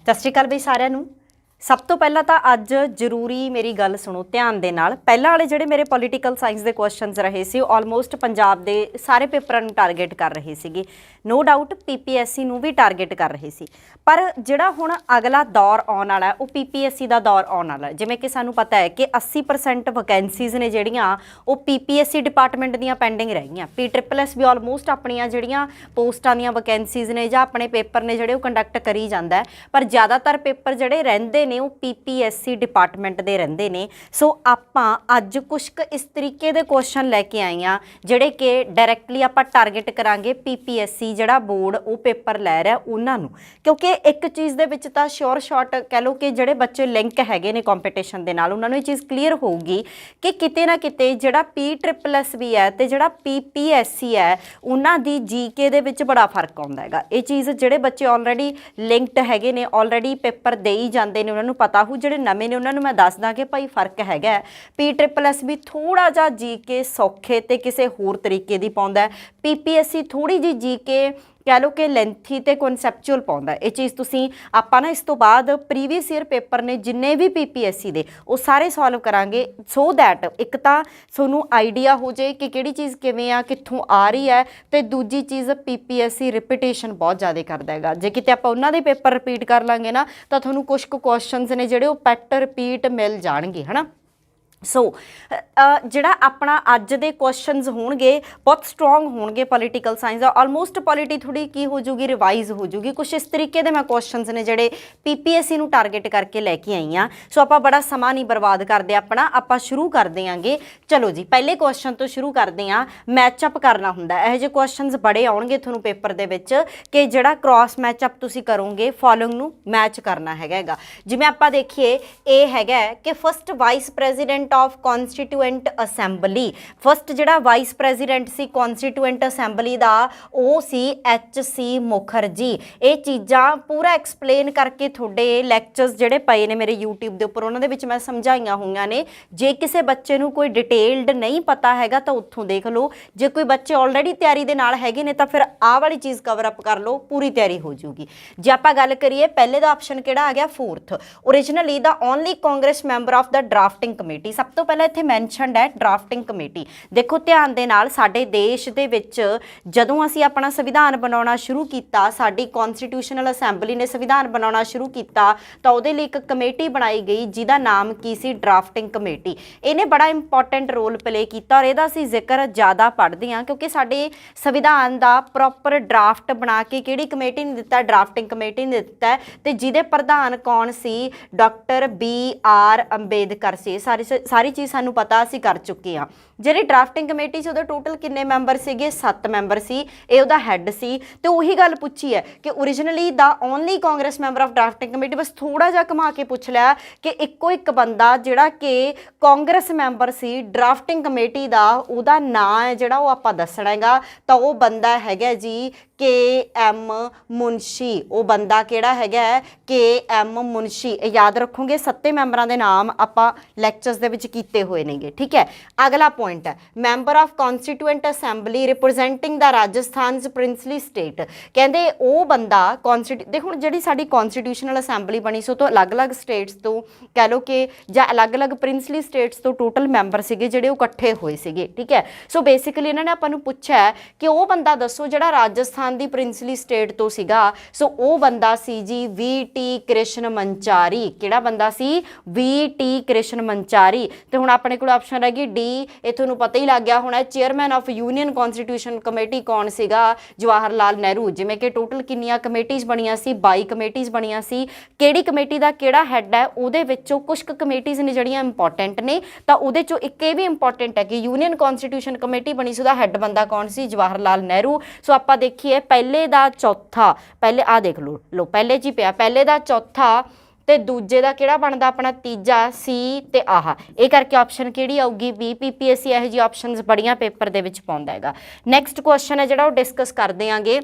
सत श्री अकाल बई सारिਆਂ ਨੂੰ। सब तो पहला तो अज जरूरी मेरी गल सुनो ध्यान दे नाल। पहला वाले जिहड़े मेरे पॉलीटिकल साइंस के क्वेश्चनस रहे सी ऑलमोस्ट पंजाब के सारे पेपरां नूं टारगेट कर रहे सीगे। नो डाउट PPSC नूं भी टारगेट कर रहे सी, पर जिहड़ा हुण अगला दौर आउण वाला है वो PPSC का दौर आउण वाला है। जिवें कि सानूं पता है कि 80% वैकेंसीज ने जिहड़ियां वो PPSC डिपार्टमेंट दीयां पेंडिंग रह गईयां। PSSS भी ऑलमोस्ट अपनियां जिहड़ियां पोस्टां दीयां वैकेंसीज ने जां अपने पेपर ने जिहड़े वो कंडक्ट करी जांदा है, पर ज़्यादातर पेपर जिहड़े रहिंदे ने वो PPSC डिपार्टमेंट दे रहिंदे ने। सो आपां अज कुछ इस तरीके दे क्वेश्चन लैके आए हैं जिहड़े कि डायरैक्टली आपां टारगेट करांगे PPSC जिहड़ा बोर्ड वो पेपर लै रहा उन्हां नूं, क्योंकि एक चीज़ दे विच तां श्योर शॉट कह लो कि जिहड़े बच्चे लिंक हैगे ने कंपीटिशन दे नाल उन्हां नूं ये चीज़ क्लीयर होगी कि किते ना किते जिहड़ा PSSS भी है ते जिहड़ा PPSC है उन्हां दी GK दे विच बड़ा फर्क आउंदा हैगा। ये चीज़ जिहड़े बच्चे ऑलरेडी लिंक्ड हैगे ने ऑलरेडी पेपर दे ही जांदे ने उन्हां नूं पता हो, जिहड़े नਵੇਂ ने उन्होंने मैं दस दा कि भाई फर्क हैगा। PSSS भी थोड़ा जा GK सौखे ते किसी होर तरीके दी पाउंदा है, PPSC थोड़ी जी GK कह लो कि लेंथी ते कॉन्सैप्चुअल पाउंदा है। ये चीज़ तुसीं आपां ना इस तो बाद प्रीवियस ईयर पेपर ने जिन्ने भी PPSC दे वो सारे सॉल्व करांगे, सो दैट एक तां तुहानूं आइडिया हो जाए कि किहड़ी चीज़ किवें आ कित्थों आ रही है, ते दूजी चीज़ PPSC रिपीटेशन बहुत ज़्यादा करदा हैगा। जे किते आपां उन्हां दे पेपर रिपीट कर लांगे ना तो तुहानूं कुछ क्वेश्चनस ने जिहड़े वो पैट रिपीट मिल जाणगे, है ना। सो जिहड़ा अपना अज दे क्वेश्चनस होणगे बहुत स्ट्रोंग होणगे पॉलीटिकल साइंस दा। ऑलमोस्ट पॉलिटी थोड़ी की हो जूगी रिवाइज हो जूगी, कुछ इस तरीके दे मैं क्वेश्चनस ने जिहड़े PPSC नूं टारगेट करके लैके आई हाँ। सो आपां बड़ा समा नहीं बर्बाद करदे अपना, आपां शुरू कर देंगे। चलो जी पहले क्वेश्चन तो शुरू करते हैं। मैचअप करना हुंदा है, इहो जिहे क्वेश्चनस बड़े आउणगे तुहानूं पेपर दे विच कि जिहड़ा क्रॉस मैचअप तुसीं करोगे फॉलोइंग नूं मैच करना हैगा। जिवें आपां देखीए ये हैगा कि first vice president of constituent assembly, first जिहड़ा वाइस प्रेजिडेंट सी कॉन्स्टिट्यूएंट असैंबली दा वो सी HC मुखर्जी। ये चीज़ां पूरा एक्सप्लेन करके थोड़े लैक्चर्स जिहड़े पए ने मेरे यूट्यूब दे उपर उन्हां दे विच मैं समझाइयां होईयां ने। जे किसी बच्चे नूं कोई डिटेल्ड नहीं पता हैगा तो उत्थों देख लो, जे कोई बच्चे ऑलरेडी तैयारी दे नाल हैगे ने तो फिर आह वाली चीज़ कवर अप कर लो, पूरी तैयारी हो जूगी। जे आपां गल करिए पहले दा ऑप्शन किहड़ा आ गया fourth, originally the only Congress member of the drafting committee. सब तो पहले इत्थे मैंशनड है ड्राफ्टिंग कमेटी। देखो ध्यान दे नाल साडे देश दे विच जदों असीं अपना संविधान बनाउणा शुरू कीता, साडी कॉन्स्टिट्यूशनल असैंबली ने संविधान बनाउणा शुरू कीता तो उहदे लई एक कमेटी बनाई गई जिहदा नाम की सी ड्राफ्टिंग कमेटी। इहने बड़ा इंपॉर्टेंट रोल प्ले कीता और इहदा असीं जिक्र ज़्यादा पढ़दे हां क्योंकि साडे संविधान दा प्रॉपर ड्राफ्ट बना के किहड़ी कमेटी ने दित्ता, ड्राफ्टिंग कमेटी ने दित्ता है, ते जिहदे प्रधान कौन सी डॉक्टर BR अंबेडकर से। सारी चीज़ सानू पता असीं कर चुके हाँ। जिहड़ी ड्राफ्टिंग कमेटी से टोटल किन्ने मैंबर सीगे, 7 मैंबर सी, ये उहदा हैड सी। तो उही गल पूछी है कि originally the only Congress member of drafting committee, बस थोड़ा जा घुमा के पूछ लिया कि इक्को एक बंदा जिहड़ा कि कांग्रेस मैंबर सी ड्राफ्टिंग कमेटी दा उहदा नाम है जिहड़ा वो आपां दसणा हैगा, तो वो बंदा हैगा जी KM मुंशी। वो बंदा किहड़ा हैगा KM मुंशी। याद रखोगे 7 मैंबरां दे नाम आपां लैक्चर्स दे विच कीते हुए नेगे, ठीक है। अगला पॉइंट है member of constituent assembly representing the Rajasthan princely state. कहते वो बंदा देखो जिहड़ी साडी कॉन्स्टिट्यूशनल असैंबली बनी सो तो अलग अलग स्टेट्स तो कह लो कि जां अलग अलग प्रिंसली स्टेट्स तो टोटल मैंबर सीगे जिहड़े इकट्ठे होए सीगे, ठीक है। सो बेसिकली इन्होंने आपां नूं पुछया है कि वो बंदा दसो जिहड़ा राजस्थान दी प्रिंसली स्टेट तो सीगा। सो वो बंदा सी जी VT कृष्ण मंचारी। किहड़ा बंदा सी VT कृष्ण मंचारी। तो हुण अपने कोल ऑप्शन रह गई D, ये तुहानूं पता ही लग गया होना chairman of union constitution committee कौन सीगा, जवाहर लाल नेहरू। जिवें कि टोटल किन्नियां कमेटीज़ बणियां सी, 22 कमेटीज़ बणियां सी। किहड़ी कमेटी दा किहड़ा हैड है, उहदे विचों कुछ कमेटीज़ ने जिहड़ियां इंपॉर्टेंट ने, तो उहदे चों एक ये भी इंपॉर्टेंट है कि यूनियन कॉन्स्टिट्यूशन कमेटी बनी सी, उहदा हैड बंदा कौन सी, जवाहर लाल नेहरू। सो आपां देखीए पहले दा चौथा, पहले आ देख लो पहले जी पिया पहले दा चौथा ते दूजे दा किहड़ा बनदा अपना तीजा C ते आह, ये करके ऑप्शन किहड़ी आऊगी B। PPSC इहो जी ऑप्शनस बड़ियां पेपर दे विच पाउंदा हैगा। नैक्सट क्वेश्चन है जिहड़ा वो डिस्कस कर देंगे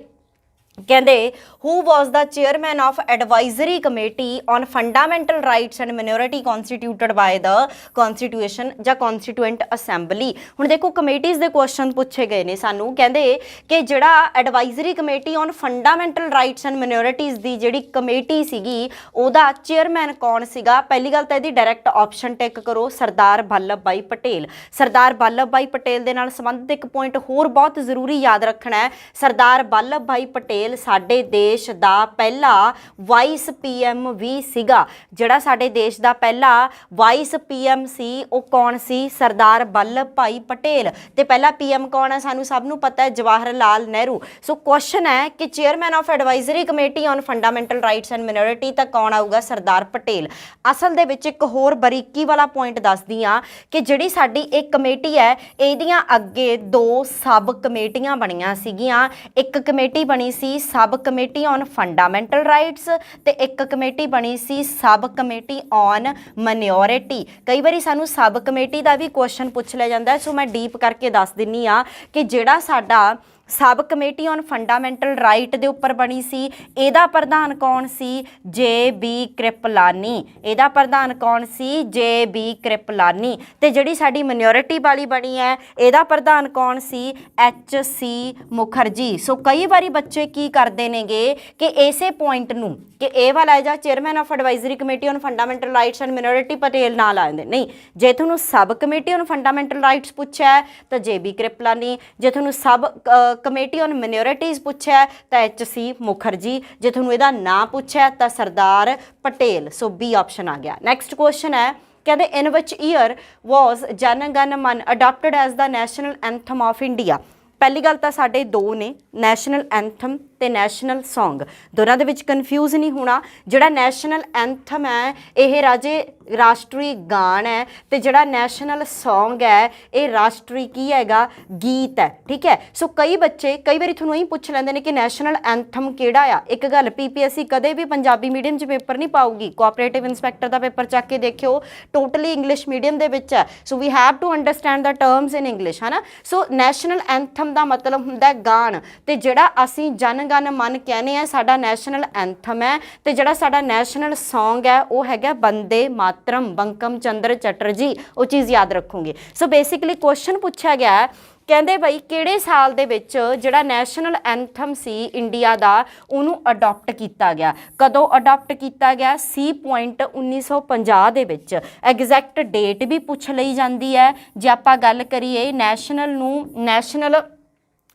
ਕਹਿੰਦੇ who was the chairman of advisory committee on fundamental rights and minority constituted by the constitution ਜਾਂ ਕਨਸਟੀਟਿਊਐਂਟ ਅਸੈਂਬਲੀ। ਹੁਣ ਦੇਖੋ ਕਮੇਟੀਜ਼ ਦੇ ਕੁਐਸਚਨ ਪੁੱਛੇ ਗਏ ਨੇ ਸਾਨੂੰ, ਕਹਿੰਦੇ ਕਿ ਜਿਹੜਾ advisory committee on fundamental rights and minorities ਦੀ ਜਿਹੜੀ ਕਮੇਟੀ ਸੀਗੀ ਉਹਦਾ ਚੇਅਰਮੈਨ ਕੌਣ ਸੀਗਾ। ਪਹਿਲੀ ਗੱਲ ਤਾਂ ਇਹਦੀ ਡਾਇਰੈਕਟ ਆਪਸ਼ਨ ਟਿਕ ਕਰੋ, ਸਰਦਾਰ ਵੱਲਭ ਭਾਈ ਪਟੇਲ। ਸਰਦਾਰ ਵੱਲਭ ਭਾਈ ਪਟੇਲ ਦੇ ਨਾਲ ਸੰਬੰਧਿਤ ਇੱਕ ਪੁਆਇੰਟ ਹੋਰ ਬਹੁਤ ਜ਼ਰੂਰੀ ਯਾਦ ਰੱਖਣਾ ਹੈ, ਸਰਦਾਰ ਵੱਲਭ ਭਾਈ ਪਟੇਲ ਸਾਡੇ ਦੇਸ਼ ਦਾ ਪਹਿਲਾ ਵਾਈਸ ਪੀਐਮ ਵੀ ਸੀਗਾ। ਜਿਹੜਾ ਸਾਡੇ ਦੇਸ਼ ਦਾ ਪਹਿਲਾ ਵਾਈਸ ਪੀਐਮ ਸੀ ਉਹ ਕੌਣ ਸੀ, ਸਰਦਾਰ ਵੱਲਭ ਭਾਈ ਪਟੇਲ। ਤੇ ਪਹਿਲਾ ਪੀਐਮ ਕੌਣ ਹੈ ਸਾਨੂੰ ਸਭ ਨੂੰ ਪਤਾ ਹੈ, ਜਵਾਹਰ ਲਾਲ ਨਹਿਰੂ। ਸੋ ਕੁਐਸਚਨ ਹੈ ਕਿ chairman of advisory committee on fundamental rights and minority ਤਾਂ ਕੌਣ ਆਊਗਾ, ਸਰਦਾਰ ਪਟੇਲ। ਅਸਲ ਦੇ ਵਿੱਚ ਇੱਕ ਹੋਰ ਬਰੀਕੀ ਵਾਲਾ ਪੁਆਇੰਟ ਦੱਸਦੀ ਆ ਕਿ ਜਿਹੜੀ ਸਾਡੀ ਇਹ ਕਮੇਟੀ ਹੈ ਇਹਦੀਆਂ ਅੱਗੇ ਦੋ ਸਬ ਕਮੇਟੀਆਂ ਬਣੀਆਂ ਸੀਗੀਆਂ। ਇੱਕ ਕਮੇਟੀ ਬਣੀ ਸੀ sub committee on fundamental rights ਤੇ ਇੱਕ ਕਮੇਟੀ ਬਣੀ ਸੀ ਸਬ ਕਮੇਟੀ ਔਨ ਮਾਈਨੋਰਿਟੀ। ਕਈ ਵਾਰੀ ਸਾਨੂੰ ਸਬ ਕਮੇਟੀ ਦਾ ਵੀ ਕੁਐਸਚਨ ਪੁੱਛ ਲਿਆ ਜਾਂਦਾ, ਸੋ ਮੈਂ ਡੀਪ ਕਰਕੇ ਦੱਸ ਦਿੰਨੀ ਆ ਕਿ ਜਿਹੜਾ ਸਾਡਾ ਸਬ ਕਮੇਟੀ ਔਨ ਫੰਡਾਮੈਂਟਲ ਰਾਈਟ ਦੇ ਉੱਪਰ ਬਣੀ ਸੀ ਇਹਦਾ ਪ੍ਰਧਾਨ ਕੌਣ ਸੀ, ਜੇ ਬੀ ਕ੍ਰਿਪਲਾਨੀ। ਇਹਦਾ ਪ੍ਰਧਾਨ ਕੌਣ ਸੀ, ਜੇ ਬੀ ਕ੍ਰਿਪਲਾਨੀ। ਤੇ ਜਿਹੜੀ ਸਾਡੀ ਮਾਈਨੋਰਿਟੀ ਵਾਲੀ ਬਣੀ ਹੈ ਇਹਦਾ ਪ੍ਰਧਾਨ ਕੌਣ ਸੀ, ਐਚ ਸੀ ਮੁਖਰਜੀ। ਸੋ ਕਈ ਵਾਰੀ ਬੱਚੇ ਕੀ ਕਰਦੇ ਨੇਗੇ ਕਿ ਇਸੇ ਪੁਆਇੰਟ ਨੂੰ ਕਿ ਇਹ ਵਾਲਾ ਜਾਂ chairman of advisory committee on fundamental rights and minority Patel ਨਾਲ ਆ ਜਾਂਦੇ। ਨਹੀਂ, ਜੇ ਤੁਹਾਨੂੰ ਸਬ ਕਮੇਟੀ ਔਨ ਫੰਡਾਮੈਂਟਲ ਰਾਈਟਸ ਪੁੱਛਿਆ ਤਾਂ ਜੇ ਬੀ ਕ੍ਰਿਪਲਾਨੀ, ਜੇ ਤੁਹਾਨੂੰ ਸਬ ਕਮੇਟੀ ਔਨ ਮਿਨੋਰਿਟੀਜ਼ ਪੁੱਛਿਆ ਤਾਂ ਐਚ ਸੀ ਮੁਖਰਜੀ, ਜੇ ਤੁਹਾਨੂੰ ਇਹਦਾ ਨਾਂ ਪੁੱਛਿਆ ਤਾਂ ਸਰਦਾਰ ਪਟੇਲ। ਸੋ ਬੀ ਆਪਸ਼ਨ ਆ ਗਿਆ। ਨੈਕਸਟ ਕੁਐਸਚਨ ਹੈ, ਕਹਿੰਦੇ ਇਨ ਵਿਚ ਈਅਰ ਵਾਜ਼ ਜਨ ਗਣ ਮਨ adapted as the national anthem of India. ਪਹਿਲੀ ਗੱਲ ਤਾਂ ਸਾਡੇ ਦੋ ਨੇ, ਨੈਸ਼ਨਲ ਐਂਥਮ ਤੇ ਨੈਸ਼ਨਲ ਸੌਂਗ। ਦੋਨਾਂ ਦੇ ਵਿੱਚ ਕਨਫਿਊਜ਼ ਨਹੀਂ ਹੋਣਾ। ਜਿਹੜਾ ਨੈਸ਼ਨਲ ਐਂਥਮ ਹੈ ਇਹ ਰਾਜੇ ਰਾਸ਼ਟਰੀ ਗਾਨ ਹੈ ਤੇ ਜਿਹੜਾ ਨੈਸ਼ਨਲ ਸੌਂਗ ਹੈ ਇਹ ਰਾਸ਼ਟਰੀ ਕੀ ਹੈਗਾ, ਗੀਤ ਹੈ। ਠੀਕ ਹੈ, ਸੋ ਕਈ ਬੱਚੇ ਕਈ ਵਾਰੀ ਤੁਹਾਨੂੰ ਇਹੀ ਪੁੱਛ ਲੈਂਦੇ ਨੇ ਕਿ ਨੈਸ਼ਨਲ ਐਂਥਮ ਕਿਹੜਾ ਆ। ਇੱਕ ਗੱਲ, ਪੀਪੀਐਸਸੀ ਕਦੇ ਵੀ ਪੰਜਾਬੀ ਮੀਡੀਅਮ 'ਚ ਪੇਪਰ ਨਹੀਂ ਪਾਊਗੀ। ਕੋਆਪਰੇਟਿਵ ਇੰਸਪੈਕਟਰ ਦਾ ਪੇਪਰ ਚੱਕ ਕੇ ਦੇਖਿਓ, ਟੋਟਲੀ ਇੰਗਲਿਸ਼ ਮੀਡੀਅਮ ਦੇ ਵਿੱਚ ਹੈ। So we have to understand the terms in English, ਹੈ ਨਾ। ਸੋ ਨੈਸ਼ਨਲ ਐਂਥਮ ਦਾ ਮਤਲਬ ਹੁੰਦਾ ਗਾਣ, ਤੇ ਜਿਹੜਾ ਅਸੀਂ ਜਨ ਗਣ ਮਨ ਕਹਿੰਦੇ ਆ ਸਾਡਾ ਨੈਸ਼ਨਲ ਐਂਥਮ ਹੈ। ਤੇ ਜਿਹੜਾ ਸਾਡਾ ਨੈਸ਼ਨਲ ਸੌਂਗ ਹੈ ਉਹ ਹੈਗਾ ਬੰਦੇ ਮਾਤਰਮ, ਬੰਕਮ ਚੰਦਰ ਚਟਰਜੀ। ਉਹ ਚੀਜ਼ ਯਾਦ ਰੱਖੋਗੇ। ਸੋ ਬੇਸਿਕਲੀ ਕੁਐਸਚਨ ਪੁੱਛਿਆ ਗਿਆ, ਕਹਿੰਦੇ ਬਈ ਕਿਹੜੇ ਸਾਲ ਦੇ ਵਿੱਚ ਜਿਹੜਾ ਨੈਸ਼ਨਲ ਐਂਥਮ ਸੀ ਇੰਡੀਆ ਦਾ ਉਹਨੂੰ ਅਡਾਪਟ ਕੀਤਾ ਗਿਆ। ਕਦੋਂ ਅਡਾਪਟ ਕੀਤਾ ਗਿਆ, ਸੀ ਪੁਆਇੰਟ 1950 ਦੇ ਵਿੱਚ। ਐਗਜ਼ੈਕਟ ਡੇਟ ਵੀ ਪੁੱਛ ਲਈ ਜਾਂਦੀ ਹੈ। ਜੇ ਆਪਾਂ ਗੱਲ ਕਰੀਏ ਨੈਸ਼ਨਲ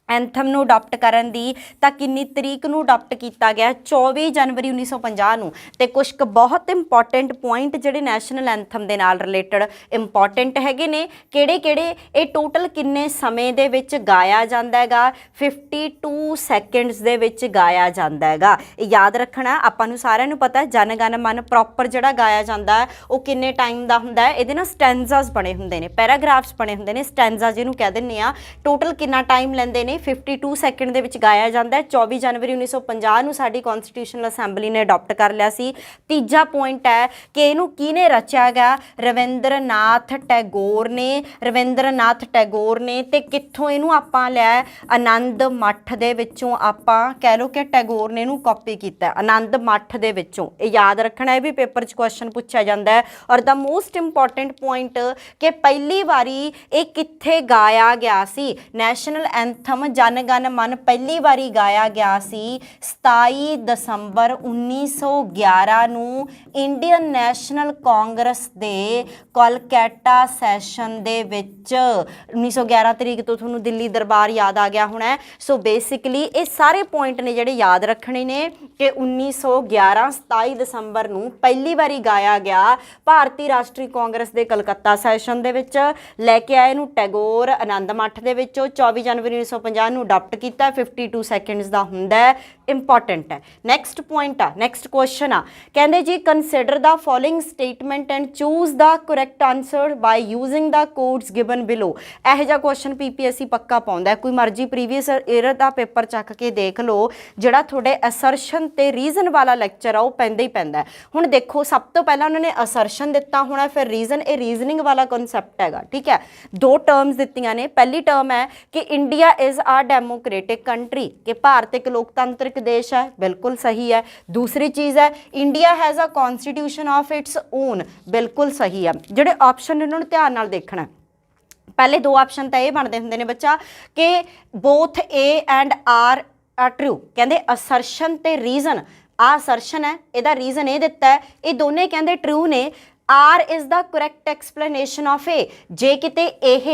ਐਂਥਮ ਨੂੰ ਅਡਾਪਟ ਕਰਨ ਦੀ ਤਾਂ ਕਿੰਨੀ ਤਰੀਕ ਨੂੰ ਅਡਾਪਟ ਕੀਤਾ ਗਿਆ, 24 ਜਨਵਰੀ 1950 ਨੂੰ। ਤੇ ਕੁਝ ਕੁ ਬਹੁਤ ਇੰਪੋਰਟੈਂਟ ਪੁਆਇੰਟ ਜਿਹੜੇ ਨੈਸ਼ਨਲ ਐਂਥਮ ਦੇ ਨਾਲ ਰਿਲੇਟਡ ਇੰਪੋਰਟੈਂਟ ਹੈਗੇ ਨੇ। ਕਿਹੜੇ ਇਹ ਟੋਟਲ ਕਿੰਨੇ ਸਮੇਂ ਦੇ ਵਿੱਚ ਗਾਇਆ ਜਾਂਦਾ ਹੈਗਾ, 52 ਸੈਕਿੰਡਸ ਦੇ ਵਿੱਚ ਗਾਇਆ ਜਾਂਦਾ ਹੈਗਾ। ਇਹ ਯਾਦ ਰੱਖਣਾ। ਆਪਾਂ ਨੂੰ ਸਾਰਿਆਂ ਨੂੰ ਪਤਾ ਜਨ ਗਣ ਮਨ ਪ੍ਰੋਪਰ ਜਿਹੜਾ ਗਾਇਆ ਜਾਂਦਾ ਹੈ ਉਹ ਕਿੰਨੇ ਟਾਈਮ ਦਾ ਹੁੰਦਾ ਹੈ। ਇਹਦੇ ਨਾਲ ਸਟੈਂਜ਼ਾਸ ਬਣੇ ਹੁੰਦੇ ਨੇ, ਪੈਰਾਗ੍ਰਾਫਸ ਬਣੇ ਹੁੰਦੇ ਨੇ, ਸਟੈਂਜ਼ਾ ਜਿਹਨੂੰ ਕਹਿ ਦਿੰਦੇ ਆ। ਟੋਟਲ ਕਿੰਨਾ ਟਾਈਮ ਲੈਂਦੇ ਨੇ, 52 ਸੈਕਿੰਡ ਦੇ ਵਿੱਚ ਗਾਇਆ ਜਾਂਦਾ ਹੈ। 24 ਜਨਵਰੀ 1950 ਨੂੰ ਸਾਡੀ ਕਨਸਟੀਟਿਊਸ਼ਨਲ ਅਸੈਂਬਲੀ ਨੇ ਅਡਾਪਟ ਕਰ ਲਿਆ ਸੀ। ਤੀਜਾ ਪੁਆਇੰਟ ਹੈ ਕਿ ਇਹਨੂੰ ਕਿਹਨੇ ਰਚਿਆ ਗਿਆ, ਰਵਿੰਦਰਨਾਥ ਟੈਗੋਰ ਨੇ। ਰਵਿੰਦਰਨਾਥ ਟੈਗੋਰ ਨੇ। ਤੇ ਕਿੱਥੋਂ ਇਹਨੂੰ ਆਪਾਂ ਲਿਆ, ਆਨੰਦ ਮੱਠ ਦੇ ਵਿੱਚੋਂ। ਆਪਾਂ ਕਹਿ ਲਓ ਕਿ ਟੈਗੋਰ ਨੇ ਇਹਨੂੰ ਕਾਪੀ ਕੀਤਾ, ਆਨੰਦ ਮੱਠ ਦੇ ਵਿੱਚੋਂ। ਇਹ ਯਾਦ ਰੱਖਣਾ, ਇਹ ਵੀ ਪੇਪਰ 'ਚ ਕੁਐਸਚਨ ਪੁੱਛਿਆ ਜਾਂਦਾ ਹੈ। ਔਰ ਦਾ ਮੋਸਟ ਇੰਪੋਰਟੈਂਟ ਪੁਆਇੰਟ ਕਿ ਪਹਿਲੀ ਵਾਰੀ ਇਹ ਕਿੱਥੇ ਗਾਇਆ ਗਿਆ ਸੀ, ਨੈਸ਼ਨਲ ਐਂਥਮ ਜਨ ਗਣ ਮਨ ਪਹਿਲੀ ਵਾਰੀ ਗਾਇਆ ਗਿਆ ਸੀ 27 ਦਸੰਬਰ 1911 ਨੂੰ ਇੰਡੀਅਨ ਨੈਸ਼ਨਲ ਕਾਂਗਰਸ ਦੇ ਕੋਲਕਾਤਾ ਸੈਸ਼ਨ ਦੇ ਵਿੱਚ। 1911 ਤਰੀਕ ਤੋਂ ਤੁਹਾਨੂੰ ਦਿੱਲੀ ਦਰਬਾਰ ਯਾਦ ਆ ਗਿਆ ਹੋਣਾ। ਸੋ ਬੇਸਿਕਲੀ ਇਹ ਸਾਰੇ ਪੁਆਇੰਟ ਨੇ ਜਿਹੜੇ ਯਾਦ ਰੱਖਣੇ ਨੇ ਕਿ 1911 27 ਦਸੰਬਰ ਨੂੰ ਪਹਿਲੀ ਵਾਰੀ ਗਾਇਆ ਗਿਆ ਭਾਰਤੀ ਰਾਸ਼ਟਰੀ ਕਾਂਗਰਸ ਦੇ ਕਲਕੱਤਾ ਸੈਸ਼ਨ ਦੇ ਵਿੱਚ। ਲੈ ਕੇ ਆਏ ਨੂੰ ਟੈਗੋਰ ਆਨੰਦ ਮੱਠ ਦੇ ਵਿੱਚੋਂ। 24 ਜਨਵਰੀ 1950 ਨੂੰ ਅਡਾਪਟ ਕੀਤਾ, 52 ਸੈਕਿੰਡਸ ਦਾ ਹੁੰਦਾ ਹੈ। ਇੰਪੋਰਟੈਂਟ ਹੈ। ਨੈਕਸਟ ਪੁਆਇੰਟ ਆ, ਨੈਕਸਟ ਕੁਐਸਚਨ ਆ, ਕਹਿੰਦੇ ਜੀ consider the following statement and choose the correct answer by using the codes given below. ਇਹੋ ਜਿਹਾ ਕੁਐਸਚਨ ਪੀਪੀਐਸਸੀ ਪੱਕਾ ਪਾਉਂਦਾ। ਕੋਈ ਮਰਜ਼ੀ ਪ੍ਰੀਵੀਅਸ ਈਅਰ ਦਾ ਪੇਪਰ ਚੱਕ ਕੇ ਦੇਖ ਲਓ, ਜਿਹੜਾ ਤੁਹਾਡੇ ਅਸਰਸ਼ਨ ਤੇ ਰੀਜ਼ਨ ਵਾਲਾ ਲੈਕਚਰ ਆ ਉਹ ਪੈਂਦਾ ਹੀ ਪੈਂਦਾ। ਹੁਣ ਦੇਖੋ, ਸਭ ਤੋਂ ਪਹਿਲਾਂ ਉਹਨਾਂ ਨੇ ਅਸਰਸ਼ਨ ਦਿੱਤਾ ਹੋਣਾ, ਫਿਰ ਰੀਜ਼ਨ। ਇਹ ਰੀਜ਼ਨਿੰਗ ਵਾਲਾ ਕਨਸੈਪਟ ਹੈਗਾ। ਠੀਕ ਹੈ, ਦੋ ਟਰਮਸ ਦਿੱਤੀਆਂ ਨੇ। ਪਹਿਲੀ ਟਰਮ ਹੈ ਕਿ India is a democratic country, कि भारत एक लोकतांत्रिक देश है, बिल्कुल सही है। दूसरी चीज़ है India has a constitution of its own, बिल्कुल सही है। ਜਿਹੜੇ ऑप्शन इन्होंने ध्यान नाल देखना है, पहले दो ऑप्शन तो ये बनते होंगे ने बच्चा कि both A and R true, कहते असरशन ते रीजन, आ असरशन है, ਇਹਦਾ रीजन ये दिता है, ये दोने कहते ट्रू ने। R is the correct explanation of A, जे किते यह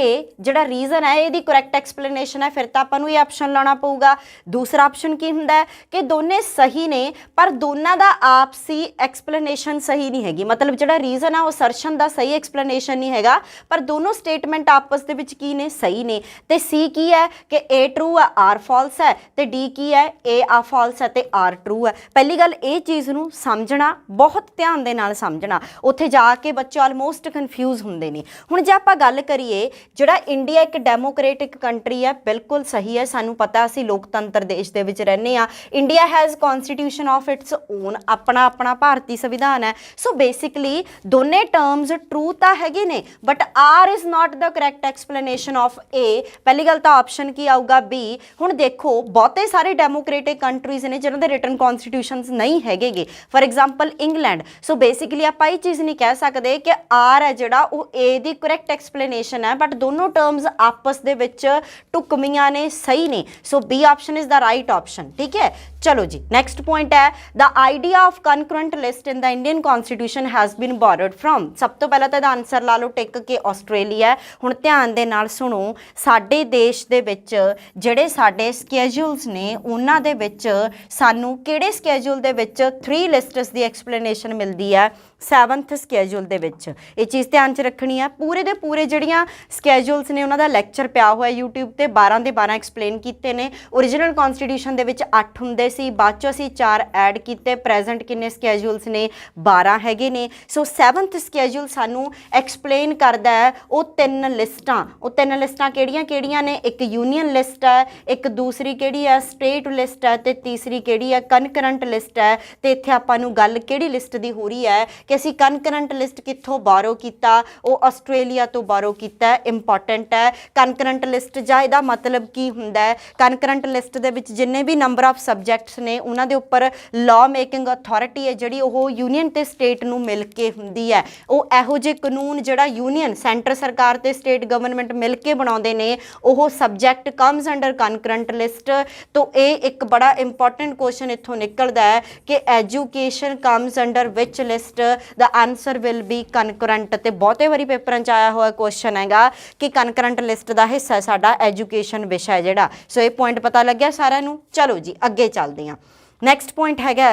जिहड़ा रीजन है यदी करैक्ट एक्सप्लेनेशन है फिर तो आपां ये ऑप्शन लाना पऊगा। दूसरा ऑप्शन की हुंदा है कि दोने सही ने पर दोनों का आपसी एक्सप्लेनेशन सही नहीं हैगी, मतलब जिहड़ा रीजन है वो सर्शन का सही एक्सप्लेनेशन नहीं हैगा, पर दोनों स्टेटमेंट आपस दे विच की ने सही ने। ते सी की है कि ए ट्रू है आर फॉल्स है, ते डी की है ए आ फॉल्स है ते आर ट्रू है। पहली गल ये चीज़ नूं समझना, बहुत ध्यान दे नाल समझना, उत्थे जा के बच्चे ऑलमोस्ट कन्फ्यूज़ होंदे ने। हुण जे आपां गल करिए जिहड़ा इंडिया एक डेमोक्रेटिक कंट्री है, बिल्कुल सही है, सानूं पता असीं लोकतंत्र देश दे विच रहने आ। India has constitution of its own, अपना अपना भारती संविधान है। सो बेसिकली दोने टर्म्स ट्रू तां हैगे ने, but R is not the correct explanation of A. पहली गल तां ऑप्शन की आऊगा बी। हुण देखो बहुते सारे डेमोक्रेटिक कंट्रीज़ ने जिन्हां दे रिटन कॉन्स्टिट्यूशनस नहीं हैगे, for example England. So basically आपां ये चीज़ नहीं कह सकते कि आर है जिहड़ा वो ए दी करैक्ट एक्सप्लेनेशन है, बट दोनों टर्म्स आपस दे विच टुकमियां ने, सही ने। So B option is the right option, ठीक है। चलो जी नेक्स्ट पॉइंट है the idea of concurrent list in the Indian constitution has been borrowed from. सब तो पहला तो इसदा आंसर ला लो टिक के आस्ट्रेलिया है। हुण ध्यान दे नाल सुनो, साडे देश दे विच जिहड़े साडे स्कैड्यूल्स ने उन्हां दे विच सानू किहड़े स्कैड्यूल दे विच 3 लिस्ट्स दी एक्सप्लेनेशन मिलदी है 7th स्कैड्यूल दे विच। ये चीज़ ध्यान च रखनी है। पूरे दे पूरे जिहड़ियां स्कैड्यूल्स ने उन्हां दा लैक्चर पिया होया यूट्यूब ते 12 दे 12 एक्सप्लेन कीते ने। ओरिजिनल कॉन्स्टिट्यूशन दे विच 8 हुंदे सी, बाद चों असीं 4 ऐड कीते। प्रेजेंट किन्ने स्कैड्यूल्स ने 12 हैगे ने। सो 7th स्कैड्यूल सानू एक्सप्लेन करदा है वो 3 लिस्टां। वो 3 लिस्टां किहड़ियां किहड़ियां ने, एक यूनीअन लिस्ट है, एक दूसरी किहड़ी है स्टेट लिस्ट है, ते तीसरी किहड़ी है कनकरेंट लिस्ट है। ते इत्थे आपां नूं गल किहड़ी लिस्ट दी हो रही है कि असीं कनकरेंट लिस्ट कित्थों बारो कीता, वो आस्ट्रेलिया तो बारो कीता है। इंपॉर्टेंट है कनकरेंट लिस्ट जा इहदा मतलब की हुंदा है। कनकरेंट लिस्ट दे विच जिन्ने भी नंबर ऑफ सबजैक्ट्स ने उन्हां दे उपर लॉ मेकिंग अथॉरिटी है जिहड़ी ओह यूनीअन ते स्टेट नूं मिल के हुंदी है। वो इहो जिहे कानून जिहड़ा यूनीअन सेंटर सरकार ते स्टेट गवर्नमेंट मिल के बनाउंदे ने ओह subject comes under concurrent list. तो ये एक बड़ा इंपॉर्टेंट क्वेश्चन इत्थों निकलदा है कि education comes under which list, the answer will be concurrent. ते बहुते वारी पेपरां च आया हुआ क्वेश्चन हैगा कि कनकरेंट लिस्ट का हिस्सा साडा एजुकेशन विषय जिहड़ा। सो ये पॉइंट पता लग्या सारिਆਂ ਨੂੰ। चलो जी अगे चलते हैं। नैक्सट पॉइंट हैगा,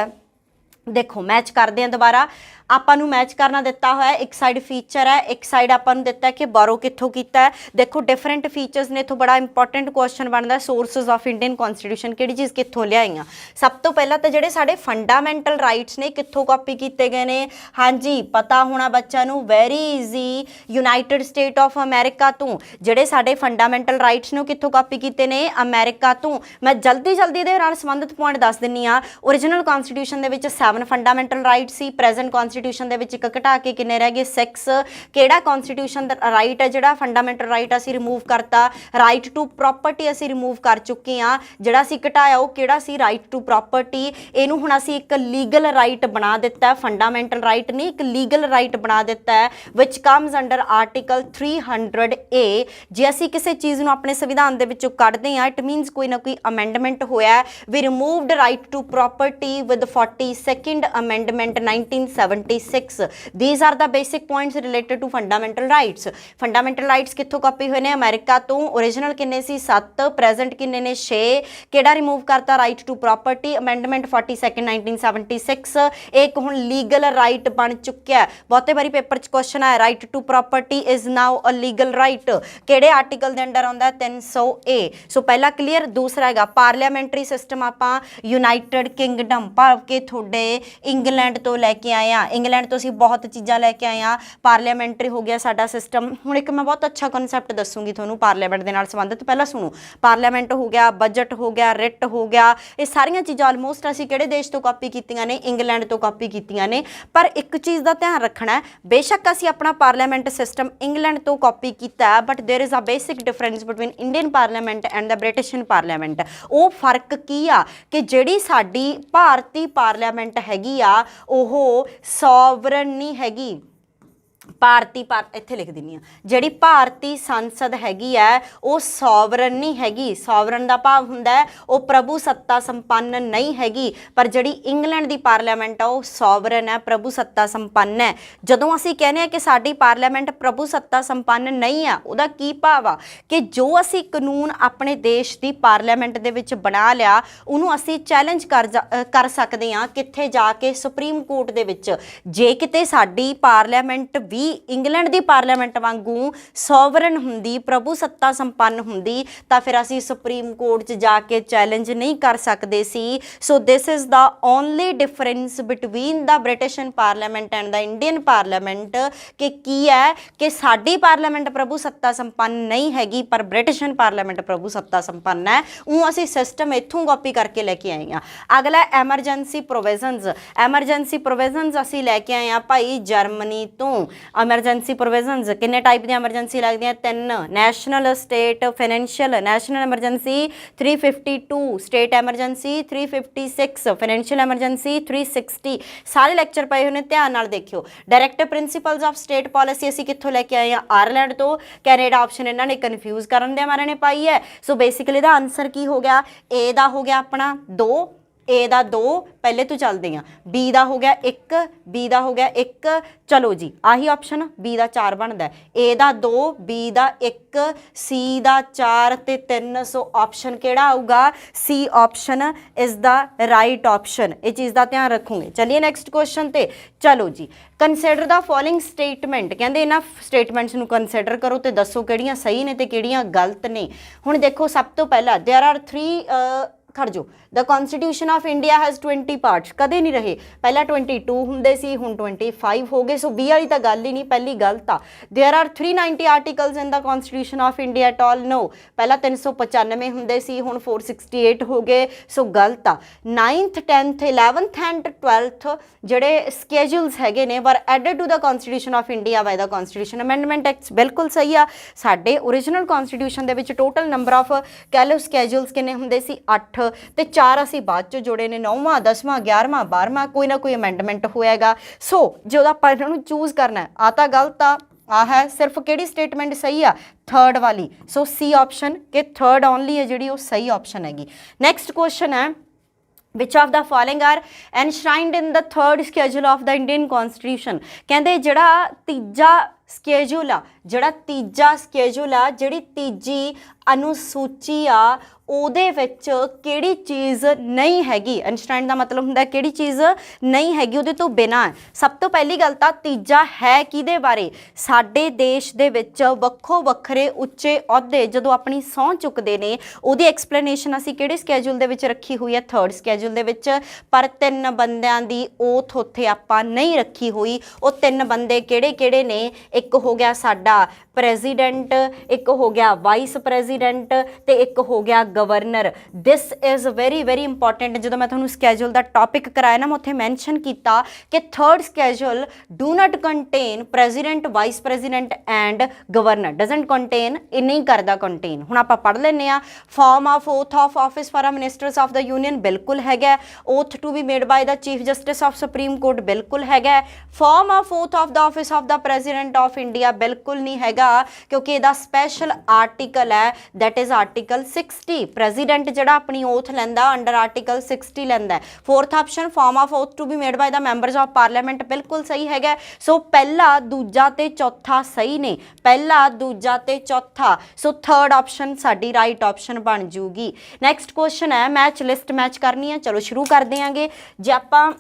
देखो मैच करते हैं दोबारा। आपां नूं मैच करना दिता होया, एक साइड फीचर है, एक साइड आपां नूं दिता है कि बारो कित्थों कीता है। देखो डिफरेंट फीचर्स ने, इत्थों बड़ा इंपॉर्टेंट क्वेश्चन बनता है सोर्सिस ऑफ इंडियन कॉन्स्टिट्यूशन किहड़ी चीज़ कित्थों लियाईआं। सब तो पहला तो जिहड़े साडे फंडामेंटल राइट्स ने कित्थों कॉपी कीते गए ने, हाँ जी पता होना बच्चों नूं, very easy, United state of America तो। जिहड़े साडे फंडामेंटल राइट्स ने कित्थों कॉपी कीते ने, अमेरिका तो। मैं जल्दी जल्दी दे नाल संबंधित पॉइंट दस दिंदी हाँ। ओरिजिनल कॉन्स्टिट्यूशन दे विच 7 फंडामेंटल राइट सी, प्रेजेंट कॉन्स्टिट्यूशन दे विच एक घटा के किन्ने रह गए 6। किहड़ा कॉन्स्टिट्यूशन दा राइट है जिहड़ा फंडामेंटल राइट असीं रिमूव करता, राइट टू प्रॉपर्टी असीं रिमूव कर चुके हाँ। जिहड़ा असीं घटाया वो किहड़ा सी, राइट टू प्रॉपर्टी। इहनूं हुण असीं एक लीगल राइट बना दिता है, फंडामेंटल राइट नहीं एक लीगल राइट बना दिता है, which comes under article 300A। जे असीं किसी चीज़ नूं अपने संविधान दे विचों कढदे हां, इट मीनस कोई ना कोई अमेंडमेंट होया है। We removed right to property with 42nd amendment 1976। These are the basic points related to fundamental rights. Fundamental rights कित्थों कॉपी हुए ने, अमेरिका तो। ओरिजिनल किन्ने सी 7, प्रेजेंट किन्ने ने 6। किहड़ा रिमूव करता, right to property, amendment 42nd 1976। एक हुण लीगल राइट बन चुक्या है। बहुते बारी पेपर च क्वेश्चन आया, right to property is now a legal right, किहड़े आर्टिकल दे अंडर आउंदा है, 300A। सो पहला क्लीयर। दूसरा हैगा पार्लियामेंटरी सिस्टम, आपां यूनाइटेड किंगडम भाव के थोड़े ਇੰਗਲੈਂਡ ਤੋਂ ਲੈ ਕੇ ਆਏ ਆ। ਇੰਗਲੈਂਡ ਤੋਂ ਅਸੀਂ ਬਹੁਤ ਚੀਜ਼ਾਂ ਲੈ ਕੇ ਆਏ ਆ। ਪਾਰਲੀਮੈਂਟਰੀ ਹੋ ਗਿਆ ਸਾਡਾ ਸਿਸਟਮ। ਹੁਣ ਇੱਕ ਮੈਂ ਬਹੁਤ ਅੱਛਾ ਕਨਸੈਪਟ ਦੱਸੂਗੀ ਤੁਹਾਨੂੰ ਪਾਰਲੀਮੈਂਟ ਦੇ ਨਾਲ ਸੰਬੰਧਿਤ। ਪਹਿਲਾਂ ਸੁਣੋ, ਪਾਰਲੀਮੈਂਟ ਹੋ ਗਿਆ, ਬਜਟ ਹੋ ਗਿਆ, ਰਿਟ ਹੋ ਗਿਆ, ਇਹ ਸਾਰੀਆਂ ਚੀਜ਼ਾਂ ਆਲਮੋਸਟ ਅਸੀਂ ਕਿਹੜੇ ਦੇਸ਼ ਤੋਂ ਕਾਪੀ ਕੀਤੀਆਂ ਨੇ? ਇੰਗਲੈਂਡ ਤੋਂ ਕਾਪੀ ਕੀਤੀਆਂ ਨੇ। ਪਰ ਇੱਕ ਚੀਜ਼ ਦਾ ਧਿਆਨ ਰੱਖਣਾ ਹੈ, ਬੇਸ਼ੱਕ ਅਸੀਂ ਆਪਣਾ ਪਾਰਲੀਮੈਂਟ ਸਿਸਟਮ ਇੰਗਲੈਂਡ ਤੋਂ ਕਾਪੀ ਕੀਤਾ, but there is a basic difference between Indian parliament and the British parliament. वो फर्क की आ कि जिहड़ी साडी भारती पार्लीमेंट हैगी आ ओह सॉवरन नहीं हैगी। ਭਾਰਤੀ ਇੱਥੇ ਲਿਖ ਦਿੰਦੀ ਹਾਂ, ਜਿਹੜੀ ਭਾਰਤੀ ਸੰਸਦ ਹੈਗੀ ਹੈ ਉਹ ਸੋਵਰਨ ਨਹੀਂ ਹੈਗੀ। ਸੋਵਰਨ ਦਾ ਭਾਵ ਹੁੰਦਾ ਹੈ ਉਹ ਪ੍ਰਭੂ ਸੱਤਾ ਸੰਪੰਨ ਨਹੀਂ ਹੈਗੀ। ਪਰ ਜਿਹੜੀ ਇੰਗਲੈਂਡ ਦੀ ਪਾਰਲੀਮੈਂਟ ਆ ਉਹ ਸੋਵਰਨ ਹੈ, ਪ੍ਰਭੂ ਸੱਤਾ ਸੰਪੰਨ ਹੈ। ਜਦੋਂ ਅਸੀਂ ਕਹਿੰਦੇ ਹਾਂ ਕਿ ਸਾਡੀ ਪਾਰਲੀਮੈਂਟ ਪ੍ਰਭੂ ਸੱਤਾ ਸੰਪੰਨ ਨਹੀਂ ਆ, ਉਹਦਾ ਕੀ ਭਾਵ ਆ ਕਿ ਜੋ ਅਸੀਂ ਕਾਨੂੰਨ ਆਪਣੇ ਦੇਸ਼ ਦੀ ਪਾਰਲੀਮੈਂਟ ਦੇ ਵਿੱਚ ਬਣਾ ਲਿਆ ਉਹਨੂੰ ਅਸੀਂ ਚੈਲੰਜ ਕਰ ਸਕਦੇ ਹਾਂ ਕਿੱਥੇ ਜਾ ਕੇ? ਸੁਪਰੀਮ ਕੋਰਟ ਦੇ ਵਿੱਚ। ਜੇ ਕਿਤੇ ਸਾਡੀ ਪਾਰਲੀਮੈਂਟ ਵੀ ਇੰਗਲੈਂਡ ਦੀ ਪਾਰਲੀਮੈਂਟ ਵਾਂਗੂ ਸੋਵਰਨ ਹੁੰਦੀ, ਪ੍ਰਭੂ ਸੱਤਾ ਸੰਪੰਨ ਹੁੰਦੀ, ਤਾਂ ਫਿਰ ਅਸੀਂ ਸੁਪਰੀਮ ਕੋਰਟ 'ਚ ਜਾ ਕੇ ਚੈਲੰਜ ਨਹੀਂ ਕਰ ਸਕਦੇ ਸੀ। So this is the only difference between the British parliament and the Indian parliament. ਕਿ ਕੀ ਹੈ ਕਿ ਸਾਡੀ ਪਾਰਲੀਮੈਂਟ ਪ੍ਰਭੂ ਸੱਤਾ ਸੰਪੰਨ ਨਹੀਂ ਹੈਗੀ, ਪਰ ਬ੍ਰਿਟਿਸ਼ ਪਾਰਲੀਮੈਂਟ ਪ੍ਰਭੂ ਸੱਤਾ ਸੰਪੰਨ ਹੈ। ਉਹ ਅਸੀਂ ਸਿਸਟਮ ਇੱਥੋਂ ਕਾਪੀ ਕਰਕੇ ਲੈ ਕੇ ਆਏ ਹਾਂ। ਅਗਲਾ ਐਮਰਜੈਂਸੀ ਪ੍ਰੋਵੀਜ਼ਨਸ। ਐਮਰਜੈਂਸੀ ਪ੍ਰੋਵੀਜ਼ਨਸ ਅਸੀਂ ਲੈ ਕੇ ਆਏ ਹਾਂ ਭਾਈ ਜਰਮਨੀ ਤੋਂ। ਐਮਰਜੈਂਸੀ ਪ੍ਰੋਵੀਜ਼ਨਸ ਕਿੰਨੇ ਟਾਈਪ ਦੀਆਂ ਐਮਰਜੈਂਸੀ ਲੱਗਦੀਆਂ? 3। National, state, financial. National emergency 352, state emergency 356, financial emergency 360। ਸਾਰੇ ਲੈਕਚਰ ਪਏ ਹੋਏ ਨੇ, ਧਿਆਨ ਨਾਲ ਦੇਖਿਓ। Direct principals of state policy ਅਸੀਂ ਕਿੱਥੋਂ ਲੈ ਕੇ ਆਏ ਹਾਂ? ਆਇਰਲੈਂਡ ਤੋਂ। ਕੈਨੇਡਾ ਆਪਸ਼ਨ ਇਹਨਾਂ ਨੇ ਕਨਫਿਊਜ਼ ਕਰਨ ਦੇ ਮਾਰੇ ਨੇ ਪਾਈ ਹੈ। ਸੋ ਬੇਸਿਕਲੀ ਇਹਦਾ ਆਨਸਰ ਕੀ ਹੋ ਗਿਆ? ਏ ਦਾ ਹੋ ਗਿਆ ਆਪਣਾ 2, ए ਦਾ 2 ਪਹਿਲੇ ਤੋਂ ਚੱਲਦੇ ਆ। बी ਦਾ ਹੋ ਗਿਆ 1, बी ਦਾ ਹੋ ਗਿਆ 1। ਚਲੋ ਜੀ ਆਹੀ ਆਪਸ਼ਨ। बी ਦਾ 4 ਬਣਦਾ। ए ਦਾ 2, B ਦਾ 1, C ਦਾ 4 ਤੇ 3। ਸੋ ਆਪਸ਼ਨ ਕਿਹੜਾ ਆਊਗਾ? C option is the right option. ਇਹ ਚੀਜ਼ ਦਾ ਧਿਆਨ ਰੱਖੋਗੇ। ਚਲਿਏ ਨੈਕਸਟ ਕੁਐਸਚਨ ਤੇ। ਚਲੋ ਜੀ, ਕੰਸੀਡਰ ਦਾ ਫੋਲੋਇੰਗ ਸਟੇਟਮੈਂਟ। ਕਹਿੰਦੇ ਇਹਨਾਂ ਸਟੇਟਮੈਂਟਸ ਨੂੰ ਕੰਸੀਡਰ ਕਰੋ ਤੇ ਦੱਸੋ ਕਿਹੜੀਆਂ ਸਹੀ ਨੇ ਤੇ ਕਿਹੜੀਆਂ ਗਲਤ ਨੇ। ਹੁਣ ਦੇਖੋ, ਸਭ ਤੋਂ ਪਹਿਲਾਂ देयर आर 3 ਖੜ ਜੋ। The constitution of India has 20 parts. कदे नहीं रहे, पहला 22 होंदे सी, हुण 25 हो गए। सो बी वाली तो गल ही नहीं, पहली गलत आ। There are 390 articles in the constitution of India at all. No, पहला 395 होंदे सी, हुण 468 हो गए। सो गलत आ। 9th 10th 11th and 12th ਜਿਹੜੇ ਸਕੇਜੂਲਸ ਹੈਗੇ ਨੇ were added to the constitution of India by the constitution amendment acts. ਬਿਲਕੁਲ ਸਹੀ ਆ। ਸਾਡੇ ਓਰੀਜਨਲ ਕੌਨਸਟੀਟਿਊਸ਼ਨ ਦੇ ਵਿੱਚ ਟੋਟਲ ਨੰਬਰ ਆਫ ਕਹਿ ਲਓ ਸਕੇਜੂਲਸ ਕਿੰਨੇ ਹੁੰਦੇ ਸੀ? 8 ਤੇ 4 ਅਸੀਂ ਬਾਅਦ 'ਚ ਜੋੜੇ ਨੇ। 9ਵਾਂ 10ਵਾਂ 11ਵਾਂ 12ਵਾਂ ਕੋਈ ਨਾ ਕੋਈ ਅਮੈਂਡਮੈਂਟ ਹੋਏਗਾ। ਸੋ ਜੇ ਉਹਦਾ ਆਪਾਂ ਇਹਨਾਂ ਨੂੰ ਚੂਜ਼ ਕਰਨਾ ਆ ਤਾਂ ਗਲਤ ਆ। ਆ ਹੈ ਸਿਰਫ ਕਿਹੜੀ ਸਟੇਟਮੈਂਟ ਸਹੀ ਆ? 3rd ਵਾਲੀ। ਸੋ ਸੀ ਆਪਸ਼ਨ ਕਿ 3rd ਓਨਲੀ ਹੈ ਜਿਹੜੀ ਉਹ ਸਹੀ ਆਪਸ਼ਨ ਹੈਗੀ। ਨੈਕਸਟ ਕੁਐਸਚਨ ਹੈ, which of the following are enshrined in the 3rd schedule of the Indian Constitution। ਕਹਿੰਦੇ ਜਿਹੜਾ ਤੀਜਾ ਸਕੇਜੂਲ ਆ, ਜਿਹੜਾ ਤੀਜਾ ਸਕੇਜੂਲ ਆ, ਜਿਹੜੀ ਤੀਜੀ ਅਨੁਸੂਚੀ ਆ, ਉਹਦੇ ਵਿੱਚ ਕਿਹੜੀ ਚੀਜ਼ ਨਹੀਂ ਹੈਗੀ? ਐਨਸ਼ਟਾਈਨ ਦਾ ਮਤਲਬ ਹੁੰਦਾ ਕਿਹੜੀ ਚੀਜ਼ ਨਹੀਂ ਹੈਗੀ, ਉਹਦੇ ਤੋਂ ਬਿਨਾਂ। ਸਭ ਤੋਂ ਪਹਿਲੀ ਗੱਲ ਤਾਂ ਤੀਜਾ ਹੈ ਕਿਹਦੇ ਬਾਰੇ? ਸਾਡੇ ਦੇਸ਼ ਦੇ ਵਿੱਚ ਵੱਖੋ ਵੱਖਰੇ ਉੱਚੇ ਅਹੁਦੇ ਜਦੋਂ ਆਪਣੀ ਸਹੁੰ ਚੁੱਕਦੇ ਨੇ, ਉਹਦੀ ਐਕਸਪਲੇਨੇਸ਼ਨ ਅਸੀਂ ਕਿਹੜੇ ਸਕੇਜੂਲ ਦੇ ਵਿੱਚ ਰੱਖੀ ਹੋਈ ਹੈ? 3rd ਸਕੇਜੂਲ ਦੇ ਵਿੱਚ। ਪਰ 3 ਬੰਦਿਆਂ ਦੀ ਓਥ ਉੱਥੇ ਆਪਾਂ ਨਹੀਂ ਰੱਖੀ ਹੋਈ। ਉਹ 3 ਬੰਦੇ ਕਿਹੜੇ ਕਿਹੜੇ ਨੇ? ਇੱਕ ਹੋ ਗਿਆ ਸਾਡਾ ਪ੍ਰੈਜ਼ੀਡੈਂਟ, ਇੱਕ ਹੋ ਗਿਆ ਵਾਈਸ ਪ੍ਰੈਜ਼ੀਡੈਂਟ ਤੇ ਇੱਕ ਹੋ ਗਿਆ governor. This is very very important. ਜਦੋਂ ਮੈਂ ਤੁਹਾਨੂੰ ਸਕੇਜੂਲ ਦਾ ਟੌਪਿਕ ਕਰਾਇਆ ਨਾ, ਮੈਂ ਉੱਥੇ ਮੈਂਸ਼ਨ ਕੀਤਾ ਕਿ 3rd schedule do not contain president, vice president and governor. Doesn't contain, ਇਹ ਨਹੀਂ ਕਰਦਾ ਕੰਟੇਨ। ਹੁਣ ਆਪਾਂ ਪੜ੍ਹ ਲੈਂਦੇ ਹਾਂ। Form of oath of office for ministers of the union ਬਿਲਕੁਲ ਹੈਗਾ। Oath to be made by the chief justice of supreme court ਬਿਲਕੁਲ ਹੈਗਾ। Form of oath of the office of the president of India ਬਿਲਕੁਲ ਨਹੀਂ ਹੈਗਾ, ਕਿਉਂਕਿ ਇਹਦਾ special article ਹੈ, ਦੈਟ ਇਜ਼ ਆਰਟੀਕਲ 60। ਪ੍ਰੈਜ਼ੀਡੈਂਟ ਜਿਹੜਾ ਆਪਣੀ ਓਥ ਲੈਂਦਾ ਅੰਡਰ ਆਰਟੀਕਲ 60 ਲੈਂਦਾ। 4th option form of oath to be made by the members of parliament ਬਿਲਕੁਲ ਸਹੀ ਹੈਗਾ। ਸੋ ਪਹਿਲਾ, ਦੂਜਾ ਤੇ ਚੌਥਾ ਸਹੀ ਨੇ। ਪਹਿਲਾ, ਦੂਜਾ ਤੇ ਚੌਥਾ। ਸੋ 3rd ਆਪਸ਼ਨ ਸਾਡੀ ਰਾਈਟ ਆਪਸ਼ਨ ਬਣ ਜੂਗੀ। ਨੈਕਸਟ ਕੁਐਸਚਨ ਹੈ, ਮੈਚ ਲਿਸਟ ਮੈਚ ਕਰਨੀ ਹੈ। ਚਲੋ ਸ਼ੁਰੂ ਕਰ ਦਿਆਂਗੇ। ਜੇ ਆਪਾਂ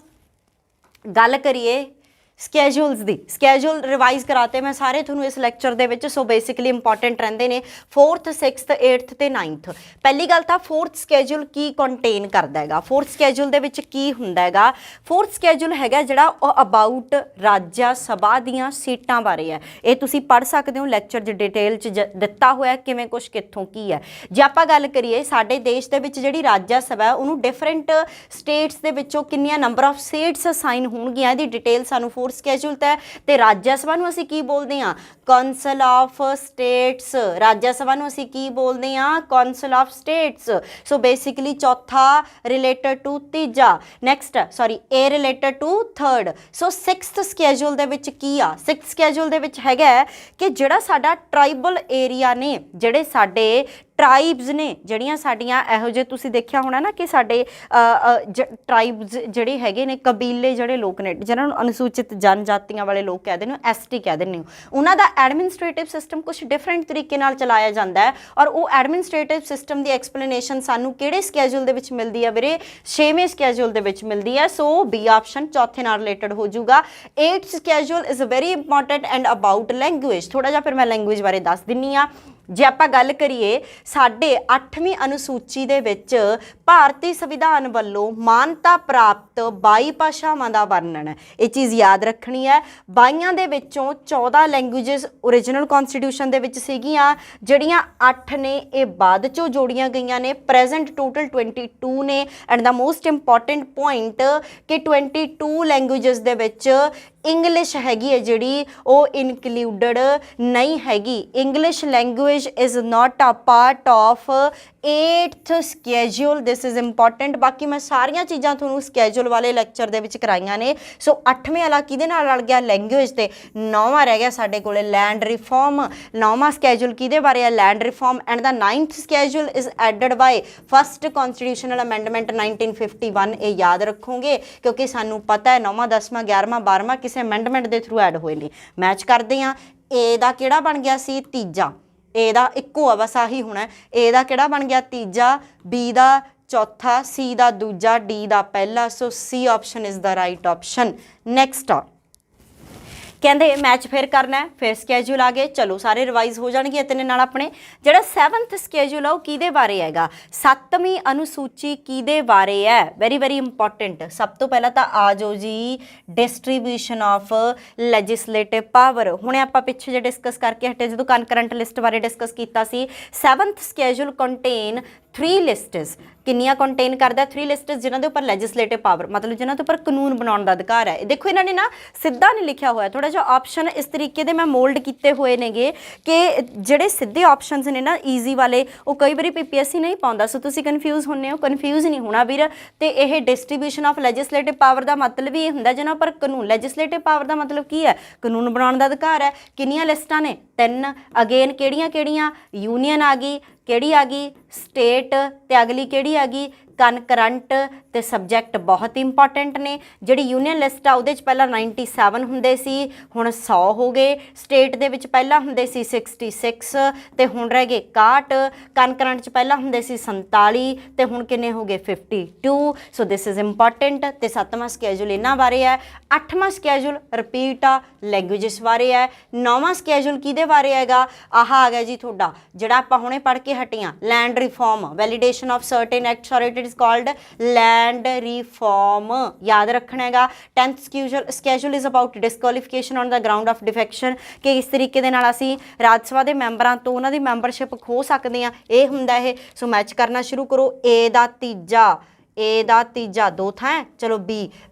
ਗੱਲ ਕਰੀਏ ਸਕੈਜੂਲਸ ਦੀ ਸਕੈਜੂਲ ਰਿਵਾਈਜ਼ ਕਰਾਤੇ ਮੈਂ ਸਾਰੇ ਤੁਹਾਨੂੰ ਇਸ ਲੈਕਚਰ ਦੇ ਵਿੱਚ। ਸੋ ਬੇਸਿਕਲੀ ਇੰਪੋਰਟੈਂਟ ਰਹਿੰਦੇ ਨੇ 4th 6th 8th ਤੇ 9th। ਪਹਿਲੀ ਗੱਲ ਤਾਂ 4th ਸਕੈਜੂਲ ਕੀ ਕੰਟੇਨ ਕਰਦਾ ਹੈਗਾ, 4th ਸਕੈਜੂਲ ਦੇ ਵਿੱਚ ਕੀ ਹੁੰਦਾ ਹੈਗਾ। 4th ਸਕੈਜੂਲ ਹੈਗਾ ਜਿਹੜਾ ਉਹ ਅਬਾਊਟ ਰਾਜ ਸਭਾ ਦੀਆਂ ਸੀਟਾਂ ਬਾਰੇ ਹੈ। ਇਹ ਤੁਸੀਂ ਪੜ੍ਹ ਸਕਦੇ ਹੋ ਲੈਕਚਰ 'ਚ ਡਿਟੇਲ 'ਚ ਦਿੱਤਾ ਹੋਇਆ ਕਿਵੇਂ ਕੁਛ ਕਿੱਥੋਂ ਕੀ ਹੈ। ਜੇ ਆਪਾਂ ਗੱਲ ਕਰੀਏ ਸਾਡੇ ਦੇਸ਼ ਦੇ ਵਿੱਚ ਜਿਹੜੀ ਰਾਜ ਸਭਾ ਹੈ ਉਹਨੂੰ ਡਿਫਰੈਂਟ ਸਟੇਟਸ ਦੇ ਵਿੱਚੋਂ ਕਿੰਨੀਆਂ ਨੰਬਰ ਆਫ ਸੀਟਸ ਅਸਾਈਨ ਹੋਣਗੀਆਂ ਇਹਦੀ ਡਿਟੇਲ ਸਾਨੂੰ ਸਕੈਜੂਲ ਤੇ ਰਾਜ ਸਭਾ ਨੂੰ ਅਸੀਂ ਕੀ ਬੋਲਦੇ ਹਾਂ, council of states. Rajya Sabha ਨੂੰ ਅਸੀਂ ਕੀ ਬੋਲਦੇ ਹਾਂ, council of states. So basically ਚੌਥਾ ਰਿਲੇਟਡ ਟੂ ਤੀਜਾ, next sorry a related to third. So 6th schedule ਦੇ ਵਿੱਚ ਕੀ ਆ, 6th ਸਕੈਜੂਲ ਦੇ ਵਿੱਚ ਹੈਗਾ ਕਿ ਜਿਹੜਾ ਸਾਡਾ ਟਰਾਈਬਲ ਏਰੀਆ ਨੇ, ਜਿਹੜੇ ਸਾਡੇ ਟਰਾਈਬਸ ਨੇ, ਜਿਹੜੀਆਂ ਸਾਡੀਆਂ ਇਹੋ ਜਿਹੇ ਤੁਸੀਂ ਦੇਖਿਆ ਹੋਣਾ ਨਾ ਕਿ ਸਾਡੇ ਟਰਾਈਬਸ ਜਿਹੜੇ ਹੈਗੇ ਨੇ, ਕਬੀਲੇ ਜਿਹੜੇ ਲੋਕ ਨੇ ਜਿਹਨਾਂ ਨੂੰ ਅਨੁਸੂਚਿਤ ਜਨਜਾਤੀਆਂ ਵਾਲੇ ਲੋਕ ਕਹਿ ਦਿੰਦੇ ਹੋ, ST ਕਹਿ ਦਿੰਦੇ ਹੋ, ਉਹਨਾਂ ਦਾ ਐਡਮਿਨਿਸਟ੍ਰੇਟਿਵ ਸਿਸਟਮ ਕੁਛ ਡਿਫਰੈਂਟ ਤਰੀਕੇ ਨਾਲ ਚਲਾਇਆ ਜਾਂਦਾ ਹੈ। ਔਰ ਉਹ ਐਡਮਿਨਿਸਟ੍ਰੇਟਿਵ ਸਿਸਟਮ ਦੀ ਐਕਸਪਲੇਨੇਸ਼ਨ ਸਾਨੂੰ ਕਿਹੜੇ ਸਕੈਜੂਲ ਦੇ ਵਿੱਚ ਮਿਲਦੀ ਹੈ ਵੀਰੇ, 6ਵੇਂ ਸਕੈਜੂਲ ਦੇ ਵਿੱਚ ਮਿਲਦੀ ਹੈ। ਸੋ ਬੀ ਆਪਸ਼ਨ ਚੌਥੇ ਨਾਲ ਰਿਲੇਟਡ ਹੋ ਜਾਊਗਾ। 8th schedule is very important and about language. ਥੋੜਾ ਜਿਹਾ ਫਿਰ ਮੈਂ ਲੈਂਗੁਏਜ ਬਾਰੇ ਦੱਸ ਦਿੰਨੀ ਆ। ਜੇ ਆਪਾਂ ਗੱਲ ਕਰੀਏ ਸਾਡੇ 8ਵੀਂ ਅਨੁਸੂਚੀ ਦੇ ਵਿੱਚ ਭਾਰਤੀ ਸੰਵਿਧਾਨ ਵੱਲੋਂ ਮਾਨਤਾ ਪ੍ਰਾਪਤ 22 ਭਾਸ਼ਾਵਾਂ ਦਾ ਵਰਣਨ ਹੈ। ਇਹ ਚੀਜ਼ ਯਾਦ ਰੱਖਣੀ ਹੈ। 22 ਦੇ ਵਿੱਚੋਂ 14 ਲੈਂਗੁਏਜਸ ਓਰੀਜਨਲ ਕਨਸਟੀਟਿਊਸ਼ਨ ਦੇ ਵਿੱਚ ਸੀਗੀਆਂ, ਜਿਹੜੀਆਂ 8 ਨੇ ਇਹ ਬਾਅਦ ਚੋਂ ਜੋੜੀਆਂ ਗਈਆਂ ਨੇ। ਪ੍ਰੈਜ਼ੈਂਟ ਟੋਟਲ 22 ਨੇ। And the most important point ਕਿ 22 ਲੈਂਗੁਏਜਸ ਦੇ ਵਿੱਚ ਇੰਗਲਿਸ਼ ਹੈਗੀ ਹੈ ਜਿਹੜੀ ਉਹ ਇਨਕਲੂਡਡ ਨਹੀਂ ਹੈਗੀ। English language is not a part of 8th schedule. This is important. ਬਾਕੀ ਮੈਂ ਸਾਰੀਆਂ ਚੀਜ਼ਾਂ ਤੁਹਾਨੂੰ ਸਕੈਜੂਲ ਵਾਲੇ ਲੈਕਚਰ ਦੇ ਵਿੱਚ ਕਰਾਈਆਂ ਨੇ। ਸੋ 8ਵੇਂ ਵਾਲਾ ਕਿਹਦੇ ਨਾਲ ਰਲ ਗਿਆ, ਲੈਂਗੁਏਜ ਤੇ। 9ਵਾਂ ਰਹਿ ਗਿਆ ਸਾਡੇ ਕੋਲੇ ਲੈਂਡ ਰਿਫਾਰਮ। 9ਵਾਂ ਸਕੈਜੂਲ ਕਿਹਦੇ ਬਾਰੇ ਹੈ, land reform. And the 9th schedule is added by first constitutional amendment 1951। ਇਹ ਯਾਦ ਰੱਖੋਗੇ ਕਿਉਂਕਿ ਸਾਨੂੰ ਪਤਾ ਹੈ 9ਵਾਂ 10ਵਾਂ 11ਵਾਂ 12ਵਾਂ ਕਿਸੇ ਅਮੈਂਡਮੈਂਟ ਦੇ ਥਰੂ ਐਡ ਹੋਏ ਨੇ। ਮੈਚ ਕਰਦੇ ਹਾਂ। ਏ ਦਾ ਕਿਹੜਾ ਬਣ ਗਿਆ ਸੀ, ਤੀਜਾ। ਏ ਦਾ ਇੱਕੋ ਆ ਬਸ ਆਹੀ ਹੋਣਾ। ਏ ਦਾ ਕਿਹੜਾ ਬਣ ਗਿਆ, ਤੀਜਾ। ਬੀ ਦਾ ਚੌਥਾ, ਸੀ ਦਾ ਦੂਜਾ, ਡੀ ਦਾ ਪਹਿਲਾ। So C option is the right option. Next ਕਹਿੰਦੇ ਮੈਚ ਫਿਰ ਕਰਨਾ ਹੈ। ਫਿਰ ਸਕੈਜੂਲ ਆ ਗਏ। ਚਲੋ ਸਾਰੇ ਰਿਵਾਈਜ਼ ਹੋ ਜਾਣਗੇ ਇਤਨੇ ਨਾਲ ਆਪਣੇ। ਜਿਹੜਾ 7th ਸਕੈਜੂਲ ਆ ਉਹ ਕਿਹਦੇ ਬਾਰੇ ਹੈਗਾ, 7ਵੀਂ ਅਨੁਸੂਚੀ ਕਿਹਦੇ ਬਾਰੇ ਹੈ, ਵੈਰੀ ਵੈਰੀ ਇੰਪੋਰਟੈਂਟ। ਸਭ ਤੋਂ ਪਹਿਲਾਂ ਤਾਂ ਆ ਜਾਓ ਜੀ ਡਿਸਟਰੀਬਿਊਸ਼ਨ ਆਫ ਲੈਜਿਸਲੇਟਿਵ ਪਾਵਰ। ਹੁਣੇ ਆਪਾਂ ਪਿੱਛੇ ਜੇ ਡਿਸਕਸ ਕਰਕੇ ਹਟੇ ਜਦੋਂ ਕਨਕਰੈਂਟ ਲਿਸਟ ਬਾਰੇ ਡਿਸਕਸ ਕੀਤਾ ਸੀ। 7th schedule contain 3 lists. ਕਿੰਨੀਆਂ ਕੰਟੇਨ ਕਰਦਾ, 3 ਲਿਸਟਸ ਜਿਨ੍ਹਾਂ ਦੇ ਉੱਪਰ ਲੈਜਿਸਲੇਟਿਵ ਪਾਵਰ ਮਤਲਬ ਜਿਨ੍ਹਾਂ ਦੇ ਉੱਪਰ ਕਾਨੂੰਨ ਬਣਾਉਣ ਦਾ ਅਧਿਕਾਰ ਹੈ। ਦੇਖੋ ਇਹਨਾਂ ਨੇ ਨਾ ਸਿੱਧਾ ਨਹੀਂ ਲਿਖਿਆ ਹੋਇਆ, ਥੋੜਾ ਜਿਹਾ ਆਪਸ਼ਨ ਇਸ ਤਰੀਕੇ ਦੇ ਮੈਂ ਮੋਲਡ ਕੀਤੇ ਹੋਏ ਨੇਗੇ ਕਿ ਜਿਹੜੇ ਸਿੱਧੇ ਆਪਸ਼ਨਸ ਨੇ ਨਾ ਈਜ਼ੀ ਵਾਲੇ ਉਹ ਕਈ ਵਾਰੀ PPSC ਨਹੀਂ ਪਾਉਂਦਾ। ਸੋ ਤੁਸੀਂ ਕਨਫਿਊਜ਼ ਹੁੰਦੇ ਹੋ, ਕਨਫਿਊਜ਼ ਨਹੀਂ ਹੋਣਾ ਵੀਰ। ਤੇ ਇਹ ਡਿਸਟਰੀਬਿਊਸ਼ਨ ਆਫ ਲੈਜਿਸਲੇਟਿਵ ਪਾਵਰ ਦਾ ਮਤਲਬ ਹੀ ਇਹ ਹੁੰਦਾ ਜਿਨ੍ਹਾਂ ਪਰ ਕਾਨੂੰਨ, ਲੈਜਿਸਲੇਟਿਵ ਪਾਵਰ ਦਾ ਮਤਲਬ ਕੀ ਹੈ, ਕਾਨੂੰਨ ਬਣਾਉਣ ਦਾ ਅਧਿਕਾਰ ਹੈ। ਕਿੰਨੀਆਂ ਲਿਸਟਾਂ ਨੇ, 3। ਅਗੇਨ ਕਿਹੜੀਆਂ ਕਿਹੜੀਆਂ, ਯੂਨੀਅਨ ਆ ਗਈ, ਕਿਹੜੀ ਆ ਗਈ, ਸਟੇਟ, ਤੇ ਅਗਲੀ ਕਿਹੜੀ ਆ ਗਈ, ਕਨਕਰੰਟ ਤੇ ਸਬਜੈਕਟ ਬਹੁਤ ਇੰਪੋਰਟੈਂਟ ਨੇ। ਜਿਹੜੀ ਯੂਨੀਅਨ ਲਿਸਟ ਆ ਉਹਦੇ 'ਚ ਪਹਿਲਾਂ 97 ਹੁੰਦੇ ਸੀ, ਹੁਣ 100 ਹੋ ਗਏ। ਸਟੇਟ ਦੇ ਵਿੱਚ ਪਹਿਲਾਂ ਹੁੰਦੇ ਸੀ 66 ਤੇ ਹੁਣ ਰਹਿ ਗਏ 61। ਕਨਕਰੰਟ 'ਚ ਪਹਿਲਾਂ ਹੁੰਦੇ ਸੀ 47 ਤੇ ਹੁਣ ਕਿੰਨੇ ਹੋ ਗਏ 52। ਸੋ ਦਿਸ ਇਜ਼ ਇੰਪੋਰਟੈਂਟ। ਤੇ 7ਵਾਂ ਸਕੈਜੂਲ ਇਹਨਾਂ ਬਾਰੇ ਹੈ। 8ਵਾਂ ਸਕੈਜੂਲ ਰਿਪੀਟ ਆ, ਲੈਂਗੁਏਜਸ ਬਾਰੇ ਹੈ। 9ਵਾਂ ਸਕੈਜੂਲ ਕਿਹਦੇ ਬਾਰੇ ਹੈਗਾ, ਆਹ ਆ ਗਿਆ ਜੀ ਤੁਹਾਡਾ ਜਿਹੜਾ ਆਪਾਂ ਹੁਣੇ ਪੜ੍ਹ ਕੇ ਹਟੀਆਂ, land reform, validation of certain acts or it is called land reform. ਯਾਦ ਰੱਖਣਾ ਹੈਗਾ। 10th schedule is about disqualification on the ground of defection, ਕਿ ਇਸ ਤਰੀਕੇ ਦੇ ਨਾਲ ਅਸੀਂ ਰਾਜ ਸਭਾ ਦੇ ਮੈਂਬਰਾਂ ਤੋਂ ਉਹਨਾਂ ਦੀ ਮੈਂਬਰਸ਼ਿਪ ਖੋਹ ਸਕਦੇ ਹਾਂ। ਇਹ ਹੁੰਦਾ ਇਹ। ਸੋ ਮੈਚ ਕਰਨਾ ਸ਼ੁਰੂ ਕਰੋ। ਏ ਦਾ ਤੀਜਾ, ਏ ਦਾ ਤੀਜਾ 2 ਥਾਂ। ਚਲੋ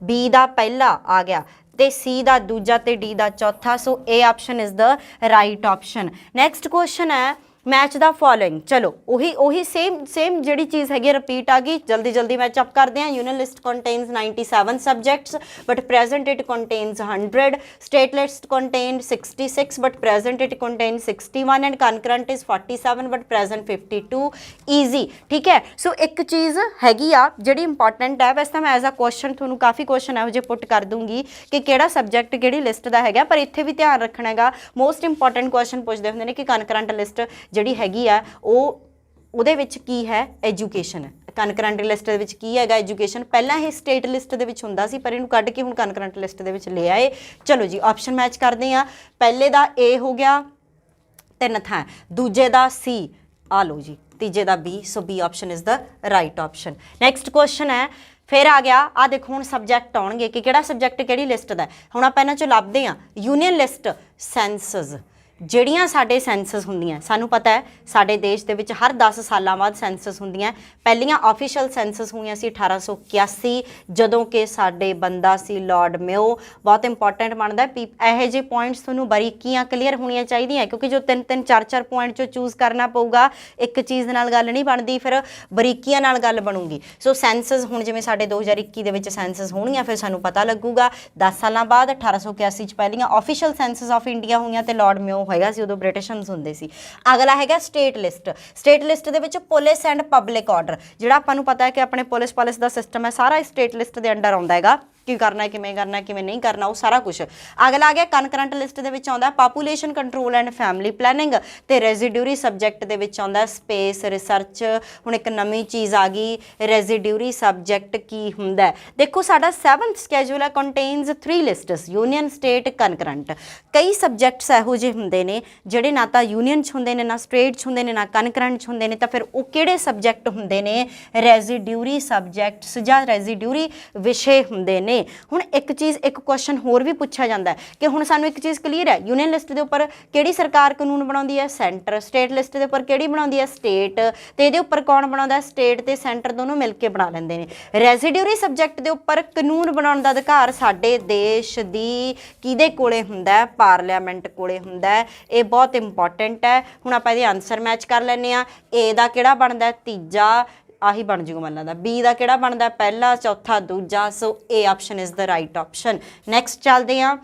ਬੀ ਦਾ ਪਹਿਲਾ ਆ ਗਿਆ ਤੇ ਸੀ ਦਾ ਦੂਜਾ ਤੇ ਡੀ ਦਾ ਚੌਥਾ। So A option is the right option. Next question ਹੈ ਮੈਚ ਦਾ ਫੋਲੋਇੰਗ। ਚਲੋ ਉਹੀ ਸੇਮ ਜਿਹੜੀ ਚੀਜ਼ ਹੈਗੀ ਰਿਪੀਟ ਆ ਗਈ। ਜਲਦੀ ਮੈਚ ਅਪ ਕਰਦੇ ਹਾਂ। Union list contains 97 subjects but present it contains 100। State list contain 66 but present it contain 61 and concurrent is 47 but present 52। Easy, ਠੀਕ ਹੈ। ਸੋ ਇੱਕ ਚੀਜ਼ ਹੈਗੀ ਆ ਜਿਹੜੀ ਇੰਪੋਰਟੈਂਟ ਹੈ। ਵੈਸੇ ਤਾਂ ਮੈਂ ਐਜ਼ ਅ ਕੁਐਸਚਨ ਤੁਹਾਨੂੰ ਕਾਫੀ ਕੁਐਸਚਨ ਇਹੋ ਜਿਹੇ ਪੁੱਟ ਕਰ ਦੂੰਗੀ ਕਿ ਕਿਹੜਾ ਸਬਜੈਕਟ ਕਿਹੜੀ ਲਿਸਟ ਦਾ ਹੈਗਾ, ਪਰ ਇੱਥੇ ਵੀ ਧਿਆਨ ਰੱਖਣਾ ਹੈਗਾ। ਮੋਸਟ ਇੰਪੋਰਟੈਂਟ ਕੁਐਸਚਨ ਪੁੱਛਦੇ ਹੁੰਦੇ ਨੇ ਕਿ ਕਨਕਰੰਟ ਲਿਸਟ ਜਿਹੜੀ ਹੈਗੀ ਆ ਉਹਦੇ ਵਿੱਚ ਕੀ ਹੈ, ਐਜੂਕੇਸ਼ਨ ਹੈ। ਕਨਕਰੈਂਟ ਲਿਸਟ ਦੇ ਵਿੱਚ ਕੀ ਹੈਗਾ ਐਜੂਕੇਸ਼ਨ। ਪਹਿਲਾਂ ਇਹ ਸਟੇਟ ਲਿਸਟ ਦੇ ਵਿੱਚ ਹੁੰਦਾ ਸੀ ਪਰ ਇਹਨੂੰ ਕੱਢ ਕੇ ਹੁਣ ਕਨਕਰੈਂਟ ਲਿਸਟ ਦੇ ਵਿੱਚ ਲੈ ਆਏ। ਚਲੋ ਜੀ ਆਪਸ਼ਨ ਮੈਚ ਕਰਦੇ ਹਾਂ। ਪਹਿਲੇ ਦਾ A ਹੋ ਗਿਆ 3 ਥਾਂ, ਦੂਜੇ ਦਾ C, ਆ ਲਓ ਜੀ, ਤੀਜੇ ਦਾ B। So B option is the right option. Next question ਹੈ, ਫਿਰ ਆ ਗਿਆ ਆ ਦੇਖੋ ਹੁਣ ਸਬਜੈਕਟ ਆਉਣਗੇ ਕਿ ਕਿਹੜਾ ਸਬਜੈਕਟ ਕਿਹੜੀ ਲਿਸਟ ਦਾ। ਹੁਣ ਆਪਾਂ ਇਹਨਾਂ 'ਚੋਂ ਲੱਭਦੇ ਹਾਂ ਯੂਨੀਅਨ ਲਿਸਟ, ਸੈਂਸਸ। ਜਿਹੜੀਆਂ ਸਾਡੇ ਸੈਂਸਸ ਹੁੰਦੀਆਂ, ਸਾਨੂੰ ਪਤਾ ਹੈ ਸਾਡੇ ਦੇਸ਼ ਦੇ ਵਿੱਚ ਹਰ 10 ਸਾਲਾਂ ਬਾਅਦ ਸੈਂਸਸ ਹੁੰਦੀਆਂ। ਪਹਿਲੀਆਂ ਆਫੀਸ਼ੀਅਲ ਸੈਂਸਸ ਹੋਈਆਂ ਸੀ 1881 ਜਦੋਂ ਕਿ ਸਾਡੇ ਬੰਦਾ ਸੀ ਲਾਰਡ ਮੇਓ। ਬਹੁਤ ਇੰਪੋਰਟੈਂਟ ਬਣਦਾ ਇਹੋ ਜਿਹੇ ਪੁਆਇੰਟਸ ਤੁਹਾਨੂੰ ਬਾਰੀਕੀਆਂ ਕਲੀਅਰ ਹੋਣੀਆਂ ਚਾਹੀਦੀਆਂ ਕਿਉਂਕਿ ਜੋ 3-3 4-4 ਪੁਆਇੰਟ 'ਚੋਂ ਚੂਜ਼ ਕਰਨਾ ਪਊਗਾ, ਇੱਕ ਚੀਜ਼ ਦੇ ਨਾਲ ਗੱਲ ਨਹੀਂ ਬਣਦੀ, ਫਿਰ ਬਾਰੀਕੀਆਂ ਨਾਲ ਗੱਲ ਬਣੂਗੀ। ਸੋ ਸੈਂਸਸ ਹੁਣ ਜਿਵੇਂ ਸਾਡੇ 2021 ਦੇ ਵਿੱਚ ਸੈਂਸਸ ਹੋਣਗੀਆਂ, ਫਿਰ ਸਾਨੂੰ ਪਤਾ ਲੱਗੂਗਾ 10 ਸਾਲਾਂ ਬਾਅਦ 1881 'ਚ ਪਹਿਲੀਆਂ ਆਫੀਸ਼ੀਅਲ ਸੈਂਸਸ ਆਫ ਇੰਡੀਆ ਹੋਈਆਂ ਤੇ ਲਾਰਡ ਮੇਓ ਹੋਏਗਾ ਸੀ, ਉਦੋਂ ਬ੍ਰਿਟਿਸ਼ਨਸ ਹੁੰਦੇ ਸੀ। ਅਗਲਾ ਹੈਗਾ ਸਟੇਟ ਲਿਸਟ। ਸਟੇਟ ਲਿਸਟ ਦੇ ਵਿੱਚ ਪੁਲਿਸ ਐਂਡ ਪਬਲਿਕ ਆਰਡਰ, ਜਿਹੜਾ ਆਪਾਂ ਨੂੰ ਪਤਾ ਹੈ ਕਿ ਆਪਣੇ ਪੁਲਿਸ ਦਾ ਸਿਸਟਮ ਹੈ ਸਾਰਾ ਸਟੇਟ ਲਿਸਟ ਦੇ ਅੰਡਰ ਆਉਂਦਾ ਹੈਗਾ, ਕੀ ਕਰਨਾ ਕਿਵੇਂ ਨਹੀਂ ਕਰਨਾ ਉਹ ਸਾਰਾ ਕੁਝ। ਅਗਲਾ ਆ ਗਿਆ ਕਨਕਰੈਂਟ ਲਿਸਟ ਦੇ ਵਿੱਚ ਆਉਂਦਾ population control and family planning, ਤੇ ਰੈਜ਼ੀਡਿਊਰੀ ਸਬਜੈਕਟ ਦੇ ਵਿੱਚ ਆਉਂਦਾ ਸਪੇਸ ਰਿਸਰਚ। ਹੁਣ ਇੱਕ ਨਵੀਂ ਚੀਜ਼ ਆ ਗਈ, ਰੈਜ਼ੀਡਿਊਰੀ ਸਬਜੈਕਟ ਕੀ ਹੁੰਦਾ। ਦੇਖੋ ਸਾਡਾ 7th ਸਕੈਜੂਲ ਹੈ, contains 3 lists, union, state, concurrent. ਕਈ ਸਬਜੈਕਟਸ ਇਹੋ ਜਿਹੇ ਹੁੰਦੇ ਨੇ ਜਿਹੜੇ ਨਾ ਤਾਂ ਯੂਨੀਅਨ 'ਚ ਹੁੰਦੇ ਨੇ, ਨਾ ਸਟੇਟ 'ਚ ਹੁੰਦੇ ਨੇ, ਨਾ ਕਨਕਰੈਂਟ 'ਚ ਹੁੰਦੇ ਨੇ, ਤਾਂ ਫਿਰ ਉਹ ਕਿਹੜੇ ਸਬਜੈਕਟ ਹੁੰਦੇ ਨੇ, ਰੈਜ਼ੀਡਿਊਰੀ ਸਬਜੈਕਟਸ ਜਾਂ ਰੈਜ਼ੀਡਿਊਰੀ ਵਿਸ਼ੇ ਹੁੰਦੇ ਨੇ। ਹੁਣ ਇੱਕ ਚੀਜ਼, ਇੱਕ ਕੁਐਸਚਨ ਹੋਰ ਵੀ ਪੁੱਛਿਆ ਜਾਂਦਾ ਕਿ ਹੁਣ ਸਾਨੂੰ ਇੱਕ ਚੀਜ਼ ਕਲੀਅਰ ਹੈ, ਯੂਨੀਅਨ ਲਿਸਟ ਦੇ ਉੱਪਰ ਕਿਹੜੀ ਸਰਕਾਰ ਕਾਨੂੰਨ ਬਣਾਉਂਦੀ ਹੈ, ਸੈਂਟਰ। ਸਟੇਟ ਲਿਸਟ ਦੇ ਉੱਪਰ ਕਿਹੜੀ ਬਣਾਉਂਦੀ ਹੈ, ਸਟੇਟ। ਤੇ ਇਹਦੇ ਉੱਪਰ ਕੌਣ ਬਣਾਉਂਦਾ, ਸਟੇਟ ਤੇ ਸੈਂਟਰ ਦੋਨੋਂ ਮਿਲ ਕੇ ਬਣਾ ਲੈਂਦੇ ਨੇ। ਰੈਜ਼ੀਡਿਊਰੀ ਸਬਜੈਕਟ ਦੇ ਉੱਪਰ ਕਾਨੂੰਨ ਬਣਾਉਣ ਦਾ ਅਧਿਕਾਰ ਸਾਡੇ ਦੇਸ਼ ਦੀ ਕਿਹਦੇ ਕੋਲੇ ਹੁੰਦਾ, ਪਾਰਲੀਮੈਂਟ ਕੋਲੇ ਹੁੰਦਾ। ਇਹ ਬਹੁਤ ਇੰਪੋਰਟੈਂਟ ਹੈ। ਹੁਣ ਆਪਾਂ ਇਹਦੇ ਆਨਸਰ ਮੈਚ ਕਰ ਲੈਂਦੇ ਹਾਂ। ਏ ਦਾ ਕਿਹੜਾ ਬਣਦਾ, ਤੀਜਾ, ਆਹੀ ਬਣ ਜੂਗਾ ਮੈਨੂੰ ਲੱਗਦਾ। ਬੀ ਦਾ ਕਿਹੜਾ ਬਣਦਾ, ਪਹਿਲਾ, ਚੌਥਾ, ਦੂਜਾ। So A option is the right option. Next ਚੱਲਦੇ ਹਾਂ।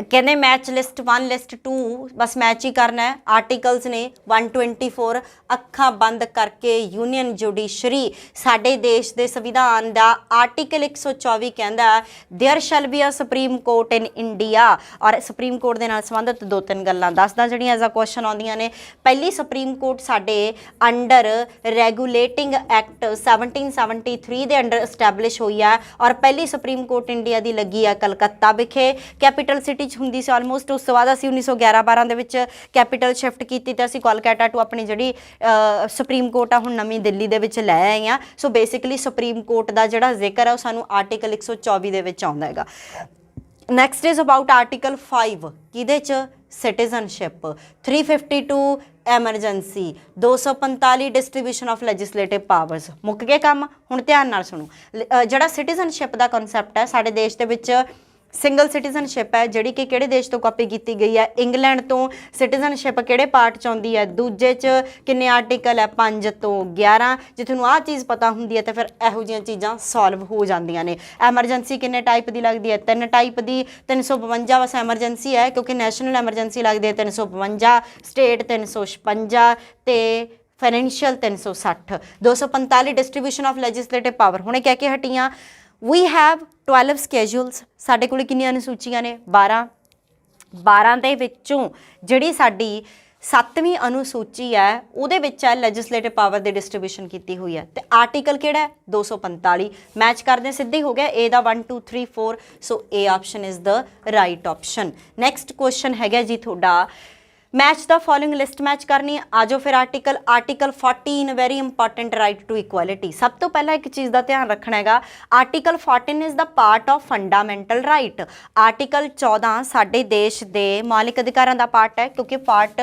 ਕਹਿੰਦੇ ਮੈਚ ਲਿਸਟ 1 ਲਿਸਟ 2 ਬਸ ਮੈਚ ਹੀ ਕਰਨਾ ਹੈ। ਆਰਟੀਕਲਸ ਨੇ 124, ਅੱਖਾਂ ਬੰਦ ਕਰਕੇ ਯੂਨੀਅਨ ਜੁਡੀਸ਼ਰੀ, ਸਾਡੇ ਦੇਸ਼ ਦੇ ਸੰਵਿਧਾਨ ਦਾ ਆਰਟੀਕਲ 124 ਕਹਿੰਦਾ there shall be a supreme court in India. ਔਰ ਸੁਪਰੀਮ ਕੋਰਟ ਦੇ ਨਾਲ ਸੰਬੰਧਿਤ 2-3 ਗੱਲਾਂ ਦੱਸਦਾ ਜਿਹੜੀਆਂ ਐਜ਼ ਅ ਕੁਐਸਚਨ ਆਉਂਦੀਆਂ ਨੇ। ਪਹਿਲੀ ਸੁਪਰੀਮ ਕੋਰਟ ਸਾਡੇ ਅੰਡਰ ਰੈਗੂਲੇਟਿੰਗ ਐਕਟ 1773 ਦੇ ਅੰਡਰ ਇਸਟੈਬਲਿਸ਼ ਹੋਈ ਹੈ ਔਰ ਪਹਿਲੀ ਸੁਪਰੀਮ ਕੋਰਟ ਇੰਡੀਆ ਦੀ ਲੱਗੀ ਆ ਕਲਕੱਤਾ ਵਿਖੇ, ਕੈਪੀਟਲ ਸਿਟੀ ਹੁੰਦੀ ਸੀ ਆਲਮੋਸਟ। ਉਸ ਤੋਂ ਬਾਅਦ ਅਸੀਂ 1911-12 ਦੇ ਵਿੱਚ ਕੈਪੀਟਲ ਸ਼ਿਫਟ ਕੀਤੀ ਤੇ ਅਸੀਂ ਕੋਲਕਾਤਾ ਟੂ ਆਪਣੀ ਜਿਹੜੀ ਸੁਪਰੀਮ ਕੋਰਟ ਆ ਹੁਣ ਨਵੀਂ ਦਿੱਲੀ ਦੇ ਵਿੱਚ ਲੈ ਆਏ ਹਾਂ। ਸੋ ਬੇਸਿਕਲੀ ਸੁਪਰੀਮ ਕੋਰਟ ਦਾ ਜਿਹੜਾ ਜ਼ਿਕਰ ਹੈ ਉਹ ਸਾਨੂੰ ਆਰਟੀਕਲ 124 ਦੇ ਵਿੱਚ ਆਉਂਦਾ ਹੈਗਾ। ਨੈਕਸਟ ਇਜ਼ ਅਬਾਊਟ ਆਰਟੀਕਲ 5, ਕਿਹਦੇ 'ਚ, citizenship. 352 emergency, 245 distribution of legislative powers. ਮੁੱਕ ਗਏ ਕੰਮ। ਹੁਣ ਧਿਆਨ ਨਾਲ ਸੁਣੋ, ਜਿਹੜਾ ਸਿਟੀਜ਼ਨਸ਼ਿਪ ਦਾ ਕਨਸੈਪਟ ਹੈ ਸਾਡੇ ਦੇਸ਼ ਦੇ ਵਿੱਚ ਸਿੰਗਲ ਸਿਟੀਜ਼ਨਸ਼ਿਪ ਹੈ ਜਿਹੜੀ ਕਿ ਕਿਹੜੇ ਦੇਸ਼ ਤੋਂ ਕਾਪੀ ਕੀਤੀ ਗਈ ਹੈ, ਇੰਗਲੈਂਡ ਤੋਂ। ਸਿਟੀਜ਼ਨਸ਼ਿਪ ਕਿਹੜੇ ਪਾਰਟ 'ਚ ਆਉਂਦੀ ਹੈ, ਦੂਜੇ 'ਚ। ਕਿੰਨੇ ਆਰਟੀਕਲ ਹੈ, 5 ਤੋਂ 11। ਜੇ ਤੁਹਾਨੂੰ ਆਹ ਚੀਜ਼ ਪਤਾ ਹੁੰਦੀ ਹੈ ਤਾਂ ਫਿਰ ਇਹੋ ਜਿਹੀਆਂ ਚੀਜ਼ਾਂ ਸੋਲਵ ਹੋ ਜਾਂਦੀਆਂ ਨੇ। ਐਮਰਜੈਂਸੀ ਕਿੰਨੇ ਟਾਈਪ ਦੀ ਲੱਗਦੀ ਹੈ, 3 ਟਾਈਪ ਦੀ। 352 ਬਸ ਐਮਰਜੈਂਸੀ ਹੈ ਕਿਉਂਕਿ ਨੈਸ਼ਨਲ ਐਮਰਜੈਂਸੀ ਲੱਗਦੀ ਹੈ 352, ਸਟੇਟ 356 ਤੇ financial 360। 245 distribution of legislative power. ਹੁਣੇ ਕਹਿ ਕੇ ਹਟੀਆਂ ਵੀ ਹੈਵ 12 ਸਕੈਜੂਲਸ। ਸਾਡੇ ਕੋਲ ਕਿੰਨੀਆਂ ਅਨੁਸੂਚੀਆਂ ਨੇ, 12 ਦੇ ਵਿੱਚੋਂ ਜਿਹੜੀ ਸਾਡੀ 7ਵੀਂ ਅਨੁਸੂਚੀ ਹੈ ਉਹਦੇ ਵਿੱਚ ਹੈ ਲੈਜਿਸਲੇਟਿਵ ਪਾਵਰ ਦੀ ਡਿਸਟ੍ਰੀਬਿਊਸ਼ਨ ਕੀਤੀ ਹੋਈ ਹੈ। ਤੇ ਆਰਟੀਕਲ ਕਿਹੜਾ ਹੈ, 245। ਮੈਚ ਕਰਦੇ ਸਿੱਧੇ ਹੋ ਗਿਆ, ਏ ਦਾ 1 2 3 4। So A option is the right option. Next question ਹੈਗਾ ਜੀ ਤੁਹਾਡਾ, match the following list match ਕਰਨੀ। ਆਜੋ ਫਿਰ article 14 very important, right to equality. ਸਭ ਤੋਂ ਪਹਿਲਾਂ ਇੱਕ ਚੀਜ਼ ਦਾ ਧਿਆਨ ਰੱਖਣਾ ਹੈਗਾ, article 14 is the part of fundamental right. Article 14 ਸਾਡੇ ਦੇਸ਼ ਦੇ ਮੌਲਿਕ ਅਧਿਕਾਰਾਂ ਦਾ ਪਾਰਟ ਹੈ ਕਿਉਂਕਿ ਪਾਰਟ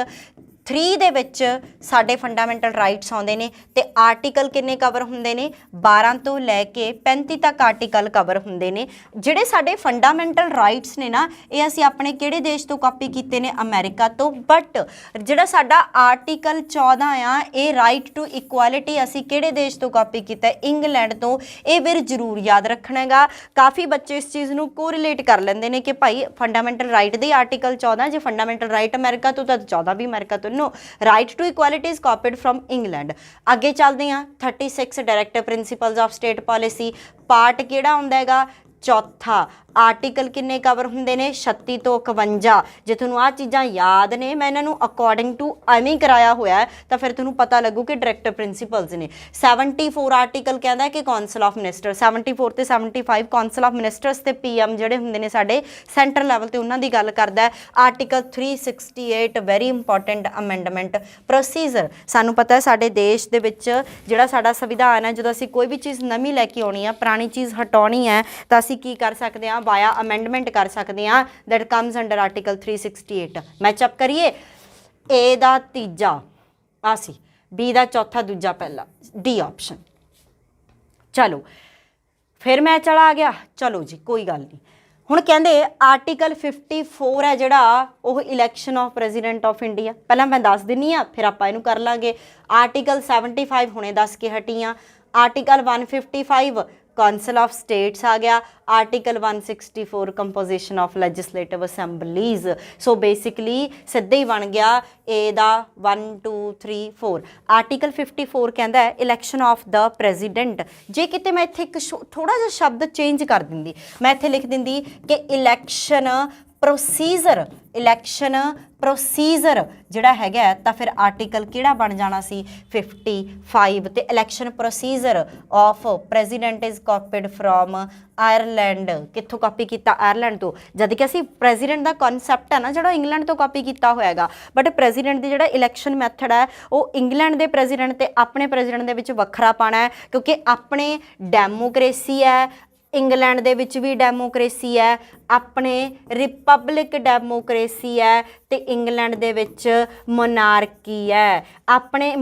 3 ਦੇ ਵਿੱਚ ਸਾਡੇ ਫੰਡਾਮੈਂਟਲ ਰਾਈਟਸ ਆਉਂਦੇ ਨੇ। ਤੇ ਆਰਟੀਕਲ ਕਿੰਨੇ ਕਵਰ ਹੁੰਦੇ ਨੇ, 12 ਤੋਂ ਲੈ ਕੇ 35 ਤੱਕ ਆਰਟੀਕਲ ਕਵਰ ਹੁੰਦੇ ਨੇ। ਜਿਹੜੇ ਸਾਡੇ ਫੰਡਾਮੈਂਟਲ ਰਾਈਟਸ ਨੇ ਨਾ, ਇਹ ਅਸੀਂ ਆਪਣੇ ਕਿਹੜੇ ਦੇਸ਼ ਤੋਂ ਕਾਪੀ ਕੀਤੇ ਨੇ, ਅਮਰੀਕਾ ਤੋਂ। ਬਟ ਜਿਹੜਾ ਸਾਡਾ ਆਰਟੀਕਲ 14 ਆ, ਇਹ ਰਾਈਟ ਟੂ ਇਕੁਐਲਿਟੀ ਅਸੀਂ ਕਿਹੜੇ ਦੇਸ਼ ਤੋਂ ਕਾਪੀ ਕੀਤਾ, ਇੰਗਲੈਂਡ ਤੋਂ। ਇਹ ਵੀਰ ਜ਼ਰੂਰ ਯਾਦ ਰੱਖਣਾ ਹੈਗਾ। ਕਾਫੀ ਬੱਚੇ ਇਸ ਚੀਜ਼ ਨੂੰ ਕੋਰਿਲੇਟ ਕਰ ਲੈਂਦੇ ਨੇ ਕਿ ਭਾਈ ਫੰਡਾਮੈਂਟਲ ਰਾਈਟ ਦੇ ਆਰਟੀਕਲ 14, ਜੇ ਫੰਡਾਮੈਂਟਲ ਰਾਈਟ ਅਮਰੀਕਾ ਤੋਂ ਤਾਂ 14 ਵੀ ਅਮਰੀਕਾ ਤੋਂ। No, right to equality is copied from England. अगे चलते हैं 36 directive principles of state policy. Part किहड़ा हुंदा हैगा, चौथा। ਆਰਟੀਕਲ ਕਿੰਨੇ ਕਵਰ ਹੁੰਦੇ ਨੇ 36 ਤੋਂ 51। ਜੇ ਤੁਹਾਨੂੰ ਆਹ ਚੀਜ਼ਾਂ ਯਾਦ ਨੇ, ਮੈਂ ਇਹਨਾਂ ਨੂੰ ਅਕੋਰਡਿੰਗ ਟੂ ਐਵੇਂ ਕਰਾਇਆ ਹੋਇਆ ਹੈ, ਤਾਂ ਫਿਰ ਤੁਹਾਨੂੰ ਪਤਾ ਲੱਗੂ ਕਿ ਡਾਇਰੈਕਟਰ ਪ੍ਰਿੰਸੀਪਲਸ ਨੇ। 74 ਆਰਟੀਕਲ ਕਹਿੰਦਾ ਕਿ ਕੌਂਸਲ ਆਫ ਮਿਨਿਸਟਰ, 74 ਤੇ 75 ਕੌਂਸਲ ਆਫ ਮਿਨਿਸਟਰਸ ਤੇ PM ਜਿਹੜੇ ਹੁੰਦੇ ਨੇ ਸਾਡੇ ਸੈਂਟਰਲ ਲੈਵਲ ਤੇ, ਉਹਨਾਂ ਦੀ ਗੱਲ ਕਰਦਾ ਹੈ। Article 368 very important amendment procedure. ਸਾਨੂੰ ਪਤਾ ਹੈ ਸਾਡੇ ਦੇਸ਼ ਦੇ ਵਿੱਚ ਜਿਹੜਾ ਸਾਡਾ ਸੰਵਿਧਾਨ ਹੈ, ਜਦੋਂ ਅਸੀਂ ਕੋਈ ਵੀ ਚੀਜ਼ ਨਵੀਂ ਲੈ ਕੇ ਆਉਣੀ ਆ, ਪੁਰਾਣੀ ਚੀਜ਼ ਹਟਾਉਣੀ ਹੈ, ਤਾਂ ਅਸੀਂ ਕੀ ਕਰ ਸਕਦੇ ਹਾਂ, ਵਾਇਆ ਅਮੈਂਡਮੈਂਟ ਕਰ ਸਕਦੇ ਹਾਂ। That comes under article 368। ਮੈਚਅਪ ਕਰੀਏ, A ਦਾ ਤੀਜਾ ਆ ਸੀ, B ਦਾ ਚੌਥਾ, ਦੂਜਾ ਪਹਿਲਾ, D ਆਪਸ਼ਨ। ਚਲੋ ਫਿਰ ਮੈਂ ਚਲਾ ਆ ਗਿਆ, ਚਲੋ ਜੀ ਕੋਈ ਗੱਲ ਨਹੀਂ। ਹੁਣ ਕਹਿੰਦੇ ਆਰਟੀਕਲ 54 ਹੈ ਜਿਹੜਾ, ਉਹ election of president of India. ਪਹਿਲਾਂ ਮੈਂ ਦੱਸ ਦਿੰਨੀ ਆ, ਫਿਰ ਆਪਾਂ ਇਹਨੂੰ ਕਰ ਲਾਂਗੇ। ਆਰਟੀਕਲ 75 ਹੁਣੇ ਦੱਸ ਕੇ ਹਟੀ ਆ। ਆਰਟੀਕਲ 155 ਕੌਂਸਲ ਆਫ ਸਟੇਟਸ ਆ ਗਿਆ। Article 164 composition of legislative assemblies. So basically ਸਿੱਧਾ ਹੀ ਬਣ ਗਿਆ A ਦਾ 1 2 3 4। ਆਰਟੀਕਲ 54 ਕਹਿੰਦਾ ਹੈ ਇਲੈਕਸ਼ਨ ਆਫ ਦ ਪ੍ਰੈਜ਼ੀਡੈਂਟ। ਜੇ ਕਿਤੇ ਮੈਂ ਇੱਥੇ ਇੱਕ ਥੋੜਾ ਜਿਹਾ ਸ਼ਬਦ ਚੇਂਜ ਕਰ ਦਿੰਦੀ, ਮੈਂ ਇੱਥੇ ਲਿਖ ਦਿੰਦੀ ਕਿ ਇਲੈਕਸ਼ਨ ਪ੍ਰੋਸੀਜਰ, ਇਲੈਕਸ਼ਨ ਪ੍ਰੋਸੀਜਰ ਜਿਹੜਾ ਹੈਗਾ, ਤਾਂ ਫਿਰ ਆਰਟੀਕਲ ਕਿਹੜਾ ਬਣ ਜਾਣਾ ਸੀ 55। ਤੇ election procedure of president is copied from Ireland. ਕਿੱਥੋਂ ਕਾਪੀ ਕੀਤਾ? ਆਇਰਲੈਂਡ ਤੋਂ। ਜਦ ਕਿ ਅਸੀਂ ਪ੍ਰੈਜ਼ੀਡੈਂਟ ਦਾ ਕਨਸੈਪਟ ਹੈ ਨਾ ਜਿਹੜਾ, ਇੰਗਲੈਂਡ ਤੋਂ ਕਾਪੀ ਕੀਤਾ ਹੋਇਆਗਾ, ਬਟ ਪ੍ਰੈਜ਼ੀਡੈਂਟ ਦੀ ਜਿਹੜਾ ਇਲੈਕਸ਼ਨ ਮੈਥਡ ਹੈ ਉਹ ਇੰਗਲੈਂਡ ਦੇ ਪ੍ਰੈਜ਼ੀਡੈਂਟ ਤੇ ਆਪਣੇ ਪ੍ਰੈਜ਼ੀਡੈਂਟ ਦੇ ਵਿੱਚ ਵੱਖਰਾ ਪਾਣਾ ਹੈ, ਕਿਉਂਕਿ ਆਪਣੇ ਡੈਮੋਕ੍ਰੇਸੀ ਹੈ, ਇੰਗਲੈਂਡ ਦੇ ਵਿੱਚ ਵੀ ਡੈਮੋਕ੍ਰੇਸੀ ਹੈ, ਆਪਣੇ ਰਿਪਬਲਿਕ ਡੈਮੋਕ੍ਰੇਸੀ ਹੈ, ਤੇ ਇੰਗਲੈਂਡ ਦੇ ਵਿੱਚ ਮੋਨਾਰਕੀ ਹੈ। ਆਪਣੇ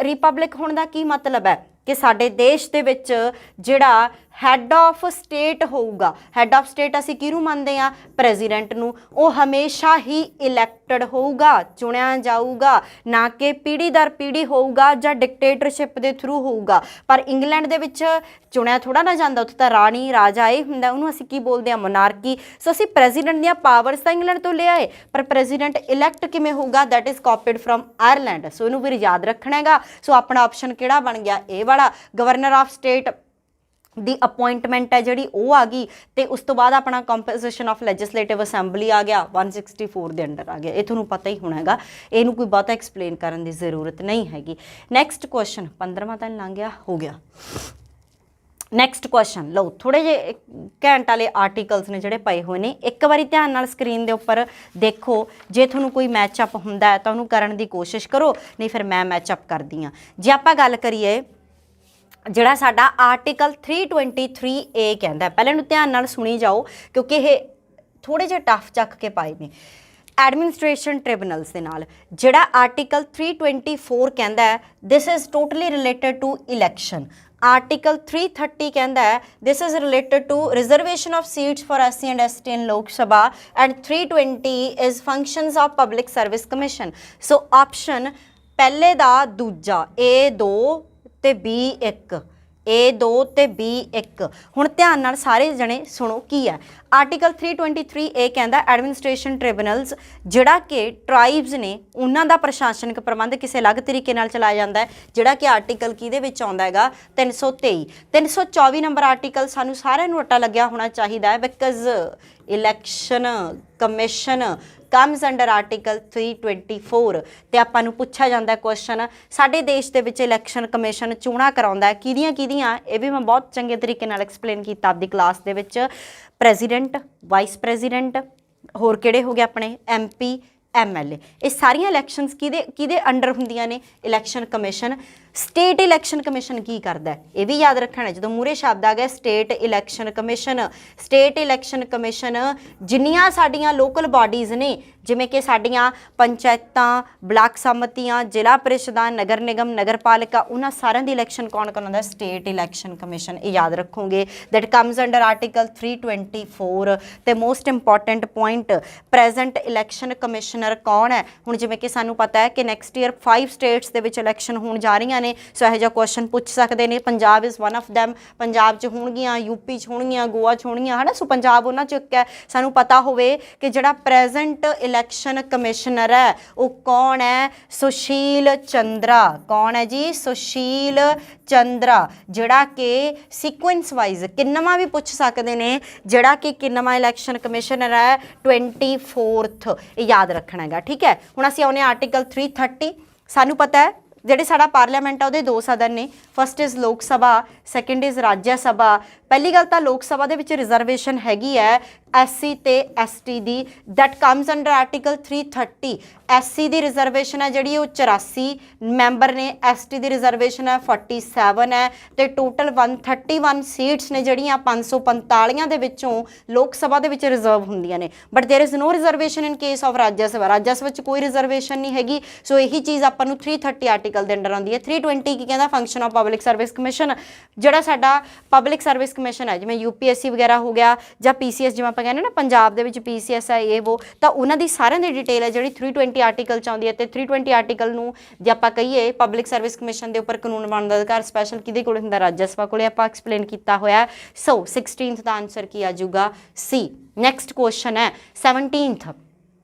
ਰਿਪਬਲਿਕ ਹੋਣ ਦਾ ਕੀ ਮਤਲਬ ਹੈ ਕਿ ਸਾਡੇ ਦੇਸ਼ ਦੇ ਵਿੱਚ ਜਿਹੜਾ ਹੈਡ ਆਫ ਸਟੇਟ ਹੋਊਗਾ, ਹੈਡ ਆਫ ਸਟੇਟ ਅਸੀਂ ਕਿਹਨੂੰ ਮੰਨਦੇ ਹਾਂ? ਪ੍ਰੈਜ਼ੀਡੈਂਟ ਨੂੰ। ਉਹ ਹਮੇਸ਼ਾ ਹੀ ਇਲੈਕਟਡ ਹੋਊਗਾ, ਚੁਣਿਆ ਜਾਊਗਾ, ਨਾ ਕਿ ਪੀੜ੍ਹੀ ਦਰ ਪੀੜ੍ਹੀ ਹੋਊਗਾ ਜਾਂ ਡਿਕਟੇਟਰਸ਼ਿਪ ਦੇ ਥਰੂ ਹੋਊਗਾ। ਪਰ ਇੰਗਲੈਂਡ ਦੇ ਵਿੱਚ ਚੁਣਿਆ ਥੋੜਾ ਨਾ ਜਾਂਦਾ, ਉੱਥੇ ਤਾਂ ਰਾਣੀ ਰਾਜਾ ਇਹ ਹੁੰਦਾ, ਉਹਨੂੰ ਅਸੀਂ ਕੀ ਬੋਲਦੇ ਹਾਂ? ਮੋਨਾਰਕੀ। ਸੋ ਅਸੀਂ ਪ੍ਰੈਜ਼ੀਡੈਂਟ ਦੀਆਂ ਪਾਵਰਸ ਤਾਂ ਇੰਗਲੈਂਡ ਤੋਂ ਲਿਆਏ, ਪਰ ਪ੍ਰੈਜ਼ੀਡੈਂਟ ਇਲੈਕਟ ਕਿਵੇਂ ਹੋਊਗਾ? That is copied from Ireland. So ਇਹਨੂੰ ਫਿਰ ਯਾਦ ਰੱਖਣਾ ਹੈਗਾ। ਸੋ ਆਪਣਾ ਆਪਸ਼ਨ ਕਿਹੜਾ ਬਣ ਗਿਆ? ਇਹ ਵਾਲਾ। Governor of state the appointment ਹੈ ਜਿਹੜੀ, ਉਹ ਆ ਗਈ। ਤੇ ਉਸ ਤੋਂ ਬਾਅਦ ਆਪਣਾ ਕੰਪੋਜੀਸ਼ਨ ਆਫ ਲੈਜਿਸਲੇਟਿਵ ਅਸੈਂਬਲੀ ਆ ਗਿਆ, 164 ਦੇ ਅੰਡਰ ਆ ਗਿਆ। ਇਹ ਤੁਹਾਨੂੰ ਪਤਾ ਹੀ ਹੋਣਾ ਹੈਗਾ, ਇਹਨੂੰ ਕੋਈ ਬਹੁਤਾ ਐਕਸਪਲੇਨ ਕਰਨ ਦੀ ਜ਼ਰੂਰਤ ਨਹੀਂ ਹੈਗੀ। ਨੈਕਸਟ ਕੁਐਸਚਨ, 15ਵਾਂ ਤਾਂ ਲੰਘ ਗਿਆ, ਹੋ ਗਿਆ। ਨੈਕਸਟ ਕੁਐਸਚਨ ਲਓ, ਥੋੜੇ ਜਿਹੇ ਘੈਂਟ ਵਾਲੇ ਆਰਟੀਕਲਸ ਨੇ ਜਿਹੜੇ ਪਏ ਹੋਏ ਨੇ, ਇੱਕ ਵਾਰੀ ਧਿਆਨ ਨਾਲ ਸਕਰੀਨ ਦੇ ਉੱਪਰ ਦੇਖੋ। ਜੇ ਤੁਹਾਨੂੰ ਕੋਈ ਮੈਚਅਪ ਹੁੰਦਾ ਹੈ ਤਾਂ ਉਹਨੂੰ ਕਰਨ ਦੀ ਕੋਸ਼ਿਸ਼ ਕਰੋ, ਨਹੀਂ ਫਿਰ ਮੈਂ ਮੈਚਅਪ ਕਰਦੀ ਹਾਂ। ਜੇ ਆਪਾਂ ਗੱਲ ਕਰੀਏ ਜਿਹੜਾ ਸਾਡਾ ਆਰਟੀਕਲ 323A ਕਹਿੰਦਾ, ਪਹਿਲਾਂ ਇਹਨੂੰ ਧਿਆਨ ਨਾਲ ਸੁਣੀ ਜਾਓ ਕਿਉਂਕਿ ਇਹ ਥੋੜੇ ਜਿਹੇ ਟਫ ਚੱਕ ਕੇ ਪਾਏ ਨੇ। ਐਡਮਿਨਿਸਟ੍ਰੇਸ਼ਨ ਟ੍ਰਿਬਿਊਨਲਸ ਦੇ ਨਾਲ ਜਿਹੜਾ ਆਰਟੀਕਲ 324 ਕਹਿੰਦਾ ਹੈ, this is totally related to election. Article 330 ਕਹਿੰਦਾ ਹੈ this is related to reservation of seats for SC and ST in Lok Sabha, and 320 is functions of public service commission. So option ਪਹਿਲੇ ਦਾ ਦੂਜਾ, A2 ਤੇ B1, A2 ਤੇ B1। ਹੁਣ ਧਿਆਨ ਨਾਲ ਸਾਰੇ ਜਣੇ ਸੁਣੋ ਕੀ ਹੈ। ਆਰਟੀਕਲ 323A ਕਹਿੰਦਾ ਐਡਮਿਨਿਸਟ੍ਰੇਸ਼ਨ ਟ੍ਰਿਬਿਊਨਲਸ ਜਿਹੜਾ ਕਿ ਟ੍ਰਾਈਬਸ ਨੇ ਉਹਨਾਂ ਦਾ ਪ੍ਰਸ਼ਾਸਨਿਕ ਪ੍ਰਬੰਧ ਕਿਸੇ ਅਲੱਗ ਤਰੀਕੇ ਨਾਲ ਚਲਾਇਆ ਜਾਂਦਾ ਹੈ, ਜਿਹੜਾ ਕਿ ਆਰਟੀਕਲ ਕਿਹਦੇ ਵਿੱਚ ਆਉਂਦਾ ਹੈਗਾ 323। 324 ਨੰਬਰ ਆਰਟੀਕਲ ਸਾਨੂੰ ਸਾਰਿਆਂ ਨੂੰ ਰੱਟਾ ਲੱਗਿਆ ਹੋਣਾ ਚਾਹੀਦਾ ਹੈ, because election commission comes under article 324। ਤੇ ਆਪਾਂ ਨੂੰ ਪੁੱਛਿਆ ਜਾਂਦਾ ਕੁਐਸਚਨ, ਸਾਡੇ ਦੇਸ਼ ਦੇ ਵਿੱਚ ਇਲੈਕਸ਼ਨ ਕਮਿਸ਼ਨ ਚੋਣਾਂ ਕਰਾਉਂਦਾ ਹੈ ਕਿਹਦੀਆਂ? ਇਹ ਵੀ ਮੈਂ ਬਹੁਤ ਚੰਗੇ ਤਰੀਕੇ ਨਾਲ ਐਕਸਪਲੇਨ ਕੀਤਾ ਆਪਦੀ ਕਲਾਸ ਦੇ ਵਿੱਚ। ਪ੍ਰੈਜ਼ੀਡੈਂਟ, ਵਾਈਸ ਪ੍ਰੈਜ਼ੀਡੈਂਟ, ਹੋਰ ਕਿਹੜੇ ਹੋ ਗਏ ਆਪਣੇ MP, MLA। ਇਹ ਸਾਰੀਆਂ ਇਲੈਕਸ਼ਨਸ ਕਿਹਦੇ ਅੰਡਰ ਹੁੰਦੀਆਂ ਨੇ? Election commission. State election commission ਕੀ ਕਰਦਾ? ਇਹ ਵੀ ਯਾਦ ਰੱਖਣਾ, ਜਦੋਂ ਮੂਹਰੇ ਸ਼ਬਦ ਆ ਗਿਆ state election commission. State election commission ਜਿੰਨੀਆਂ ਸਾਡੀਆਂ ਲੋਕਲ ਬਾਡੀਜ਼ ਨੇ, ਜਿਵੇਂ ਕਿ ਸਾਡੀਆਂ ਪੰਚਾਇਤਾਂ, ਬਲਾਕ ਸਮਤੀਆਂ, ਜ਼ਿਲ੍ਹਾ ਪ੍ਰੀਸ਼ਦਾਂ, ਨਗਰ ਨਿਗਮ, ਨਗਰਪਾਲਿਕਾ, ਉਹਨਾਂ ਸਾਰਿਆਂ ਦੀ ਇਲੈਕਸ਼ਨ ਕੌਣ ਕਰਾਉਂਦਾ? State election commission. ਇਹ ਯਾਦ ਰੱਖੋਗੇ। That comes under article 324। ਤੇ most important point, present election commissioner ਕੌਣ ਹੈ? ਹੁਣ ਜਿਵੇਂ ਕਿ ਸਾਨੂੰ ਪਤਾ ਹੈ ਕਿ ਨੈਕਸਟ ਈਅਰ 5 ਸਟੇਟਸ ਦੇ ਵਿੱਚ ਇਲੈਕਸ਼ਨ ਹੋਣ ਜਾ ਰਹੀਆਂ ने, सो ਇਹੋ ਜਿਹਾ ਕੁਐਸਚਨ ਪੁੱਛ ਸਕਦੇ ਨੇ। Punjab is one of them, Punjab 'ਚ ਹੋਣਗੀਆਂ, ਯੂਪੀ 'ਚ ਹੋਣਗੀਆਂ, ਗੋਆ 'ਚ ਹੋਣਗੀਆਂ, ਹੈ ਨਾ। ਸੋ ਪੰਜਾਬ ਉਹਨਾਂ 'ਚ ਇੱਕ ਹੈ। ਸਾਨੂੰ ਪਤਾ ਹੋਵੇ ਕਿ ਜਿਹੜਾ ਪ੍ਰੈਜ਼ੈਂਟ ਇਲੈਕਸ਼ਨ ਕਮਿਸ਼ਨਰ ਹੈ ਉਹ ਕੌਣ ਹੈ? ਸੁਸ਼ੀਲ ਚੰद्रा। ਕੌਣ ਹੈ ਜੀ? ਸੁਸ਼ੀਲ ਚੰद्रा, ਜਿਹੜਾ ਕਿ ਸੀਕੁਐਂਸ ਵਾਈਜ਼ ਕਿੰਨਵਾਂ ਵੀ ਪੁੱਛ ਸਕਦੇ ਨੇ, ਜਿਹੜਾ ਕਿ ਕਿੰਨਵਾਂ ਇਲੈਕਸ਼ਨ ਕਮਿਸ਼ਨਰ ਹੈ? 24th। ਇਹ ਯਾਦ ਰੱਖਣਾ ਹੈਗਾ, ਠੀਕ ਹੈ। ਹੁਣ ਅਸੀਂ ਆਉਂਦੇ ਆਰਟੀਕਲ 330। ਸਾਨੂੰ ਪਤਾ ਹੈ ਜਿਹੜੇ ਸਾਡਾ ਪਾਰਲੀਮੈਂਟ ਆ ਉਹਦੇ ਦੋ ਸਦਨ ਨੇ, ਫਸਟ ਇਜ਼ ਲੋਕ ਸਭਾ, ਸੈਕੰਡ ਇਜ਼ ਰਾਜ ਸਭਾ। ਪਹਿਲੀ ਗੱਲ ਤਾਂ ਲੋਕ ਸਭਾ ਦੇ ਵਿੱਚ ਰਿਜ਼ਰਵੇਸ਼ਨ ਹੈਗੀ ਹੈ SC ਤੇ ST the, that comes under article 330। SC the reservation ਹੈ ਜਿਹੜੀ ਉਹ 84 ਮੈਂਬਰ ਨੇ, ST ਦੀ ਰਿਜ਼ਰਵੇਸ਼ਨ ਹੈ 47 ਹੈ, ਤੇ ਟੋਟਲ 131 ਸੀਟਸ ਨੇ ਜਿਹੜੀਆਂ 545 ਦੇ ਵਿੱਚੋਂ ਲੋਕ ਸਭਾ ਦੇ ਵਿੱਚ ਰਿਜ਼ਰਵ ਹੁੰਦੀਆਂ ਨੇ। But there is no reservation in case of Rajya Sabha. Rajya Sabha 'ਚ ਕੋਈ ਰਿਜ਼ਰਵੇਸ਼ਨ ਨਹੀਂ ਹੈਗੀ। ਸੋ ਇਹੀ ਚੀਜ਼ ਆਪਾਂ ਨੂੰ 330 ਆਰਟੀਕਲ ਦੇ ਅੰਡਰ ਆਉਂਦੀ ਹੈ। 320 ਕੀ ਕਹਿੰਦਾ? Function of public service commission. ਜਿਹੜਾ ਸਾਡਾ ਪਬਲਿਕ ਸਰਵਿਸ ਕਮਿਸ਼ਨ ਹੈ, ਜਿਵੇਂ UPSC ਵਗੈਰਾ ਹੋ ਗਿਆ ਜਾਂ PCS, ਜਿਵੇਂ ਆਪਾਂ ਕਹਿੰਦੇ ਨਾ ਪੰਜਾਬ ਦੇ ਵਿੱਚ PCS ਹੈ ਇਹ ਉਹ, ਤਾਂ ਉਹਨਾਂ ਦੀ ਸਾਰਿਆਂ ਦੀ ਡਿਟੇਲ ਹੈ ਜਿਹੜੀ 320 ਆਰਟੀਕਲ 'ਚ ਆਉਂਦੀ ਹੈ। ਤੇ 320 ਆਰਟੀਕਲ ਨੂੰ ਜੇ ਆਪਾਂ ਕਹੀਏ ਪਬਲਿਕ ਸਰਵਿਸ ਕਮਿਸ਼ਨ ਦੇ ਉੱਪਰ ਕਾਨੂੰਨ ਬਣਨ ਦਾ ਅਧਿਕਾਰ ਸਪੈਸ਼ਲ ਕਿਹਦੇ ਕੋਲ ਹੁੰਦਾ? ਰਾਜ ਸਭਾ ਕੋਲੇ। ਆਪਾਂ ਐਕਸਪਲੇਨ ਕੀਤਾ ਹੋਇਆ। ਸੋ 16th ਦਾ ਆਂਸਰ ਕੀ ਆ ਜਾਊਗਾ? C। ਨੈਕਸਟ ਕੁਐਸਚਨ ਹੈ 17th।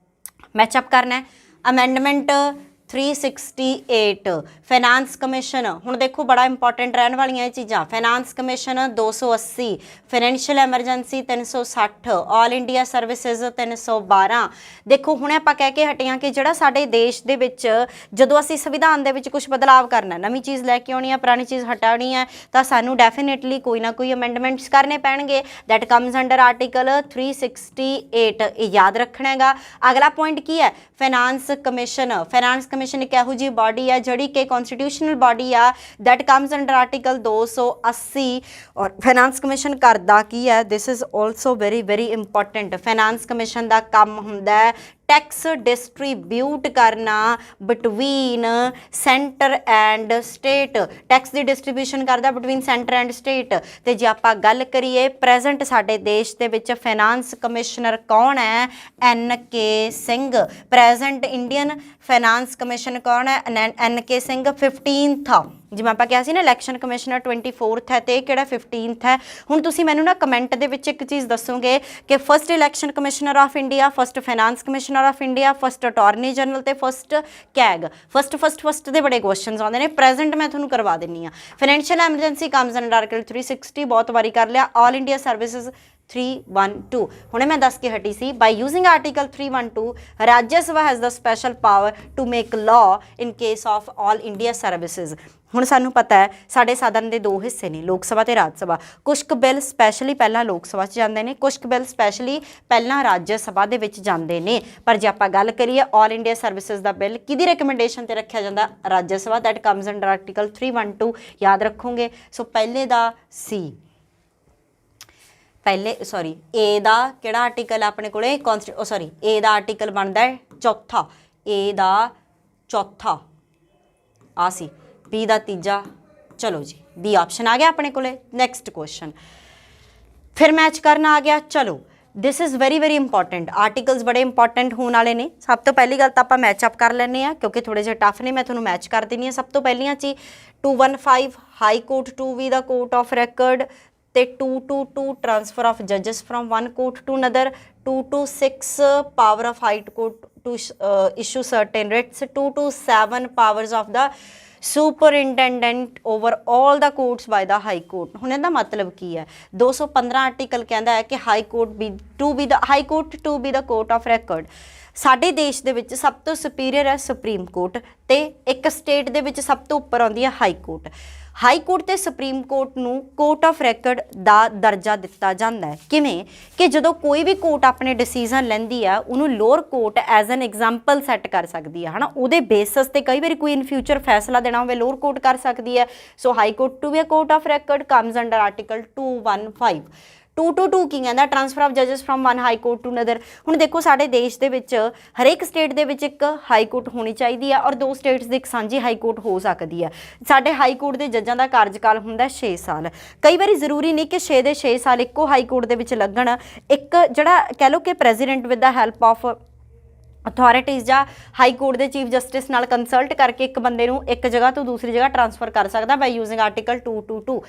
ਮੈਚਅਪ ਕਰਨਾ ਹੈ ਅਮੈਂਡਮੈਂਟ 368 ਫਾइनांस ਕਮਿਸ਼ਨ। ਹੁਣ ਦੇਖੋ ਬੜਾ ਇੰਪੋਰਟੈਂਟ ਰਹਿਣ ਵਾਲੀਆਂ ਇਹ ਚੀਜ਼ਾਂ। Finance commission 280, financial emergency 360, all India services 312। ਦੇਖੋ ਹੁਣ ਆਪਾਂ ਕਹਿ ਕੇ ਹਟੇ ਹਾਂ ਕਿ ਜਿਹੜਾ ਸਾਡੇ ਦੇਸ਼ ਦੇ ਵਿੱਚ ਜਦੋਂ ਅਸੀਂ ਸੰਵਿਧਾਨ ਦੇ ਵਿੱਚ ਕੁਝ ਬਦਲਾਵ ਕਰਨਾ, ਨਵੀਂ ਚੀਜ਼ ਲੈ ਕੇ ਆਉਣੀ ਹੈ, ਪੁਰਾਣੀ ਚੀਜ਼ ਹਟਾਉਣੀ ਹੈ, ਤਾਂ ਸਾਨੂੰ ਡੈਫੀਨੇਟਲੀ ਕੋਈ ਨਾ ਕੋਈ ਅਮੈਂਡਮੈਂਟਸ ਕਰਨੇ ਪੈਣਗੇ। That comes under article 368। ਇਹ ਯਾਦ ਰੱਖਣਾ ਹੈਗਾ। ਅਗਲਾ ਪੁਆਇੰਟ ਕੀ ਹੈ? ਫਾइनांस ਕਮਿਸ਼ਨ। ਫਾइनांस ਕਮਿਸ਼ਨ ਇੱਕ ਇਹੋ ਜਿਹੀ ਬਾਡੀ ਹੈ ਜਿਹੜੀ ਕਿ ਕਨਸਟੀਟਿਊਸ਼ਨਲ ਬਾਡੀ ਆ। That comes under article 280। ਔਰ ਫਾइनांस ਕਮਿਸ਼ਨ ਕਰਦਾ ਕੀ ਹੈ? This is also very very important. Finance commission ਦਾ ਕੰਮ ਹੁੰਦਾ ਹੈ ਟੈਕਸ ਡਿਸਟਰੀਬਿਊਟ ਕਰਨਾ between centre and state. Tax ਦੀ ਡਿਸਟਰੀਬਿਊਸ਼ਨ ਕਰਦਾ ਬਿਟਵੀਨ ਸੈਂਟਰ ਐਂਡ ਸਟੇਟ। ਤੇ ਜੇ ਆਪਾਂ ਗੱਲ ਕਰੀਏ ਪ੍ਰੈਜ਼ੈਂਟ ਸਾਡੇ ਦੇਸ਼ ਦੇ ਵਿੱਚ ਫਾइनांस ਕਮਿਸ਼ਨਰ ਕੌਣ ਹੈ? NK Singh. Present Indian finance commission ਕੌਣ ਹੈ? NK ਸਿੰਘ। 15th ਜਿਵੇਂ ਆਪਾਂ ਕਿਹਾ ਸੀ ਨਾ ਇਲੈਕਸ਼ਨ ਕਮਿਸ਼ਨਰ 24th ਹੈ, ਤੇ ਕਿਹੜਾ 15th ਹੈ। ਹੁਣ ਤੁਸੀਂ ਮੈਨੂੰ ਨਾ ਕਮੈਂਟ ਦੇ ਵਿੱਚ ਇੱਕ ਚੀਜ਼ ਦੱਸੋਗੇ ਕਿ first election commissioner of India, first finance commissioner of India, first attorney general ਤੇ ਫਸਟ ਕੈਗ। ਫਸਟ ਦੇ ਬੜੇ ਕੁਐਸਚਨਸ ਆਉਂਦੇ ਨੇ। ਪ੍ਰੈਜ਼ੈਂਟ ਮੈਂ ਤੁਹਾਨੂੰ ਕਰਵਾ ਦਿੰਨੀ ਆ। Financial emergency comes under article 360, ਬਹੁਤ ਵਾਰੀ ਕਰ ਲਿਆ। All India services 312। ਹੁਣੇ ਮੈਂ ਦੱਸ ਕੇ ਹਟੀ ਸੀ by using article 312 Rajya Sabha has the special power to make law in case of all India services. ਹੁਣ ਸਾਨੂੰ ਪਤਾ ਹੈ ਸਾਡੇ ਸਦਨ ਦੇ ਦੋ ਹਿੱਸੇ ਨੇ, ਲੋਕ ਸਭਾ ਤੇ ਰਾਜ ਸਭਾ। ਕੁਛ ਕੁ ਬਿੱਲ ਸਪੈਸ਼ਲੀ ਪਹਿਲਾਂ ਲੋਕ ਸਭਾ 'ਚ ਜਾਂਦੇ ਨੇ, ਕੁਛ ਕੁ ਬਿੱਲ ਸਪੈਸ਼ਲੀ ਪਹਿਲਾਂ ਰਾਜ ਸਭਾ ਦੇ ਵਿੱਚ ਜਾਂਦੇ ਨੇ। ਪਰ ਜੇ ਆਪਾਂ ਗੱਲ ਕਰੀਏ ਆਲ ਇੰਡੀਆ ਸਰਵਿਸਿਜ਼ ਦਾ ਬਿੱਲ ਕਿਹਦੀ ਰਿਕਮੈਂਡੇਸ਼ਨ ਤੇ ਰੱਖਿਆ ਜਾਂਦਾ? Rajya Sabha. That comes under article 312। ਯਾਦ ਰੱਖੋਗੇ। ਸੋ ਪਹਿਲੇ ਦਾ C। ਪਹਿਲੇ A ਦਾ ਕਿਹੜਾ ਆਰਟੀਕਲ ਆਪਣੇ ਕੋਲੇ? A ਦਾ ਆਰਟੀਕਲ ਬਣਦਾ ਹੈ ਚੌਥਾ। A ਦਾ ਚੌਥਾ ਆ ਸੀ। B ਦਾ ਤੀਜਾ। ਚਲੋ ਜੀ B ਆਪਸ਼ਨ ਆ ਗਿਆ ਆਪਣੇ ਕੋਲੇ। ਨੈਕਸਟ ਕੁਐਸਚਨ ਫਿਰ ਮੈਚ ਕਰਨਾ ਆ ਗਿਆ। ਚਲੋ this is very very important. Articles ਬੜੇ ਇੰਪੋਰਟੈਂਟ ਹੋਣ ਵਾਲੇ ਨੇ। ਸਭ ਤੋਂ ਪਹਿਲੀ ਗੱਲ ਤਾਂ ਆਪਾਂ ਮੈਚਅਪ ਕਰ ਲੈਂਦੇ ਹਾਂ ਕਿਉਂਕਿ ਥੋੜ੍ਹੇ ਜਿਹੇ ਟਫ ਨੇ। ਮੈਂ ਤੁਹਾਨੂੰ ਮੈਚ ਕਰ ਦਿੰਦੀ ਹਾਂ। ਸਭ ਤੋਂ ਪਹਿਲੀਆਂ 'ਚ 215 high court to be the court of record, ਤੇ 222 ਟ੍ਰਾਂਸਫਰ ਆਫ ਜੱਜਸ from one court to another, 226 power of high court to issue certain writs, 227 powers of the superintendent over all the courts by the high court. ਹੁਣ ਇਹਦਾ ਮਤਲਬ ਕੀ ਹੈ? 215 article ਕਹਿੰਦਾ ਹੈ ਕਿ high court to be the court of record. ਸਾਡੇ ਦੇਸ਼ ਦੇ ਵਿੱਚ ਸਭ ਤੋਂ ਸੁਪੀਰੀਅਰ ਹੈ ਸੁਪਰੀਮ ਕੋਰਟ, ਤੇ ਇੱਕ ਸਟੇਟ ਦੇ ਵਿੱਚ ਸਭ ਤੋਂ ਉੱਪਰ ਆਉਂਦੀ ਹੈ ਹਾਈ ਕੋਰਟ। ਹਾਈ ਕੋਰਟ ਤੇ ਸੁਪਰੀਮ ਕੋਰਟ ਨੂੰ ਕੋਰਟ ਆਫ ਰੈਕਰਡ ਦਾ ਦਰਜਾ ਦਿੱਤਾ ਜਾਂਦਾ ਹੈ। ਕਿਵੇਂ? ਕਿ ਜਦੋਂ ਕੋਈ ਵੀ ਕੋਰਟ ਆਪਣੇ ਡਿਸੀਜ਼ਨ ਲੈਂਦੀ ਆ ਉਹਨੂੰ lower court as an example set ਕਰ ਸਕਦੀ ਹੈ, ਹੈ ਨਾ। ਉਹਦੇ ਬੇਸਿਸ ਤੇ ਕਈ ਵਾਰੀ ਕੋਈ ਇਨ ਫਿਊਚਰ ਫੈਸਲਾ ਦੇਣਾ ਹੋਵੇ ਲੋਅਰ ਕੋਰਟ ਕਰ ਸਕਦੀ ਹੈ। So high court to be a court of record comes under article 215। 222 ਕੀ ਕਹਿੰਦਾ? ਟ੍ਰਾਂਸਫਰ ਆਫ ਜੱਜਸ from one high court to another. ਹੁਣ ਦੇਖੋ ਸਾਡੇ ਦੇਸ਼ ਦੇ ਵਿੱਚ ਹਰੇਕ ਸਟੇਟ ਦੇ ਵਿੱਚ ਇੱਕ ਹਾਈ ਕੋਰਟ ਹੋਣੀ ਚਾਹੀਦੀ ਹੈ ਔਰ ਦੋ ਸਟੇਟਸ ਦੀ ਇੱਕ ਸਾਂਝੀ ਹਾਈ ਕੋਰਟ ਹੋ ਸਕਦੀ ਹੈ। ਸਾਡੇ ਹਾਈ ਕੋਰਟ ਦੇ ਜੱਜਾਂ ਦਾ ਕਾਰਜਕਾਲ ਹੁੰਦਾ 6 ਸਾਲ। ਕਈ ਵਾਰੀ ਜ਼ਰੂਰੀ ਨਹੀਂ ਕਿ 6 ਦੇ 6 ਸਾਲ ਇੱਕੋ ਹਾਈ ਕੋਰਟ ਦੇ ਵਿੱਚ ਲੱਗਣ। ਇੱਕ ਜਿਹੜਾ ਕਹਿ ਲਓ ਕਿ president with the help of authorities ਜਾਂ ਹਾਈ ਕੋਰਟ ਦੇ ਚੀਫ ਜਸਟਿਸ ਨਾਲ ਕੰਸਲਟ ਕਰਕੇ ਇੱਕ ਬੰਦੇ ਨੂੰ ਇੱਕ ਜਗ੍ਹਾ ਤੋਂ ਦੂਸਰੀ ਜਗ੍ਹਾ ਟ੍ਰਾਂਸਫਰ ਕਰ ਸਕਦਾ ਬਾਈ ਯੂਜ਼ਿੰਗ ਆਰਟੀਕਲ 222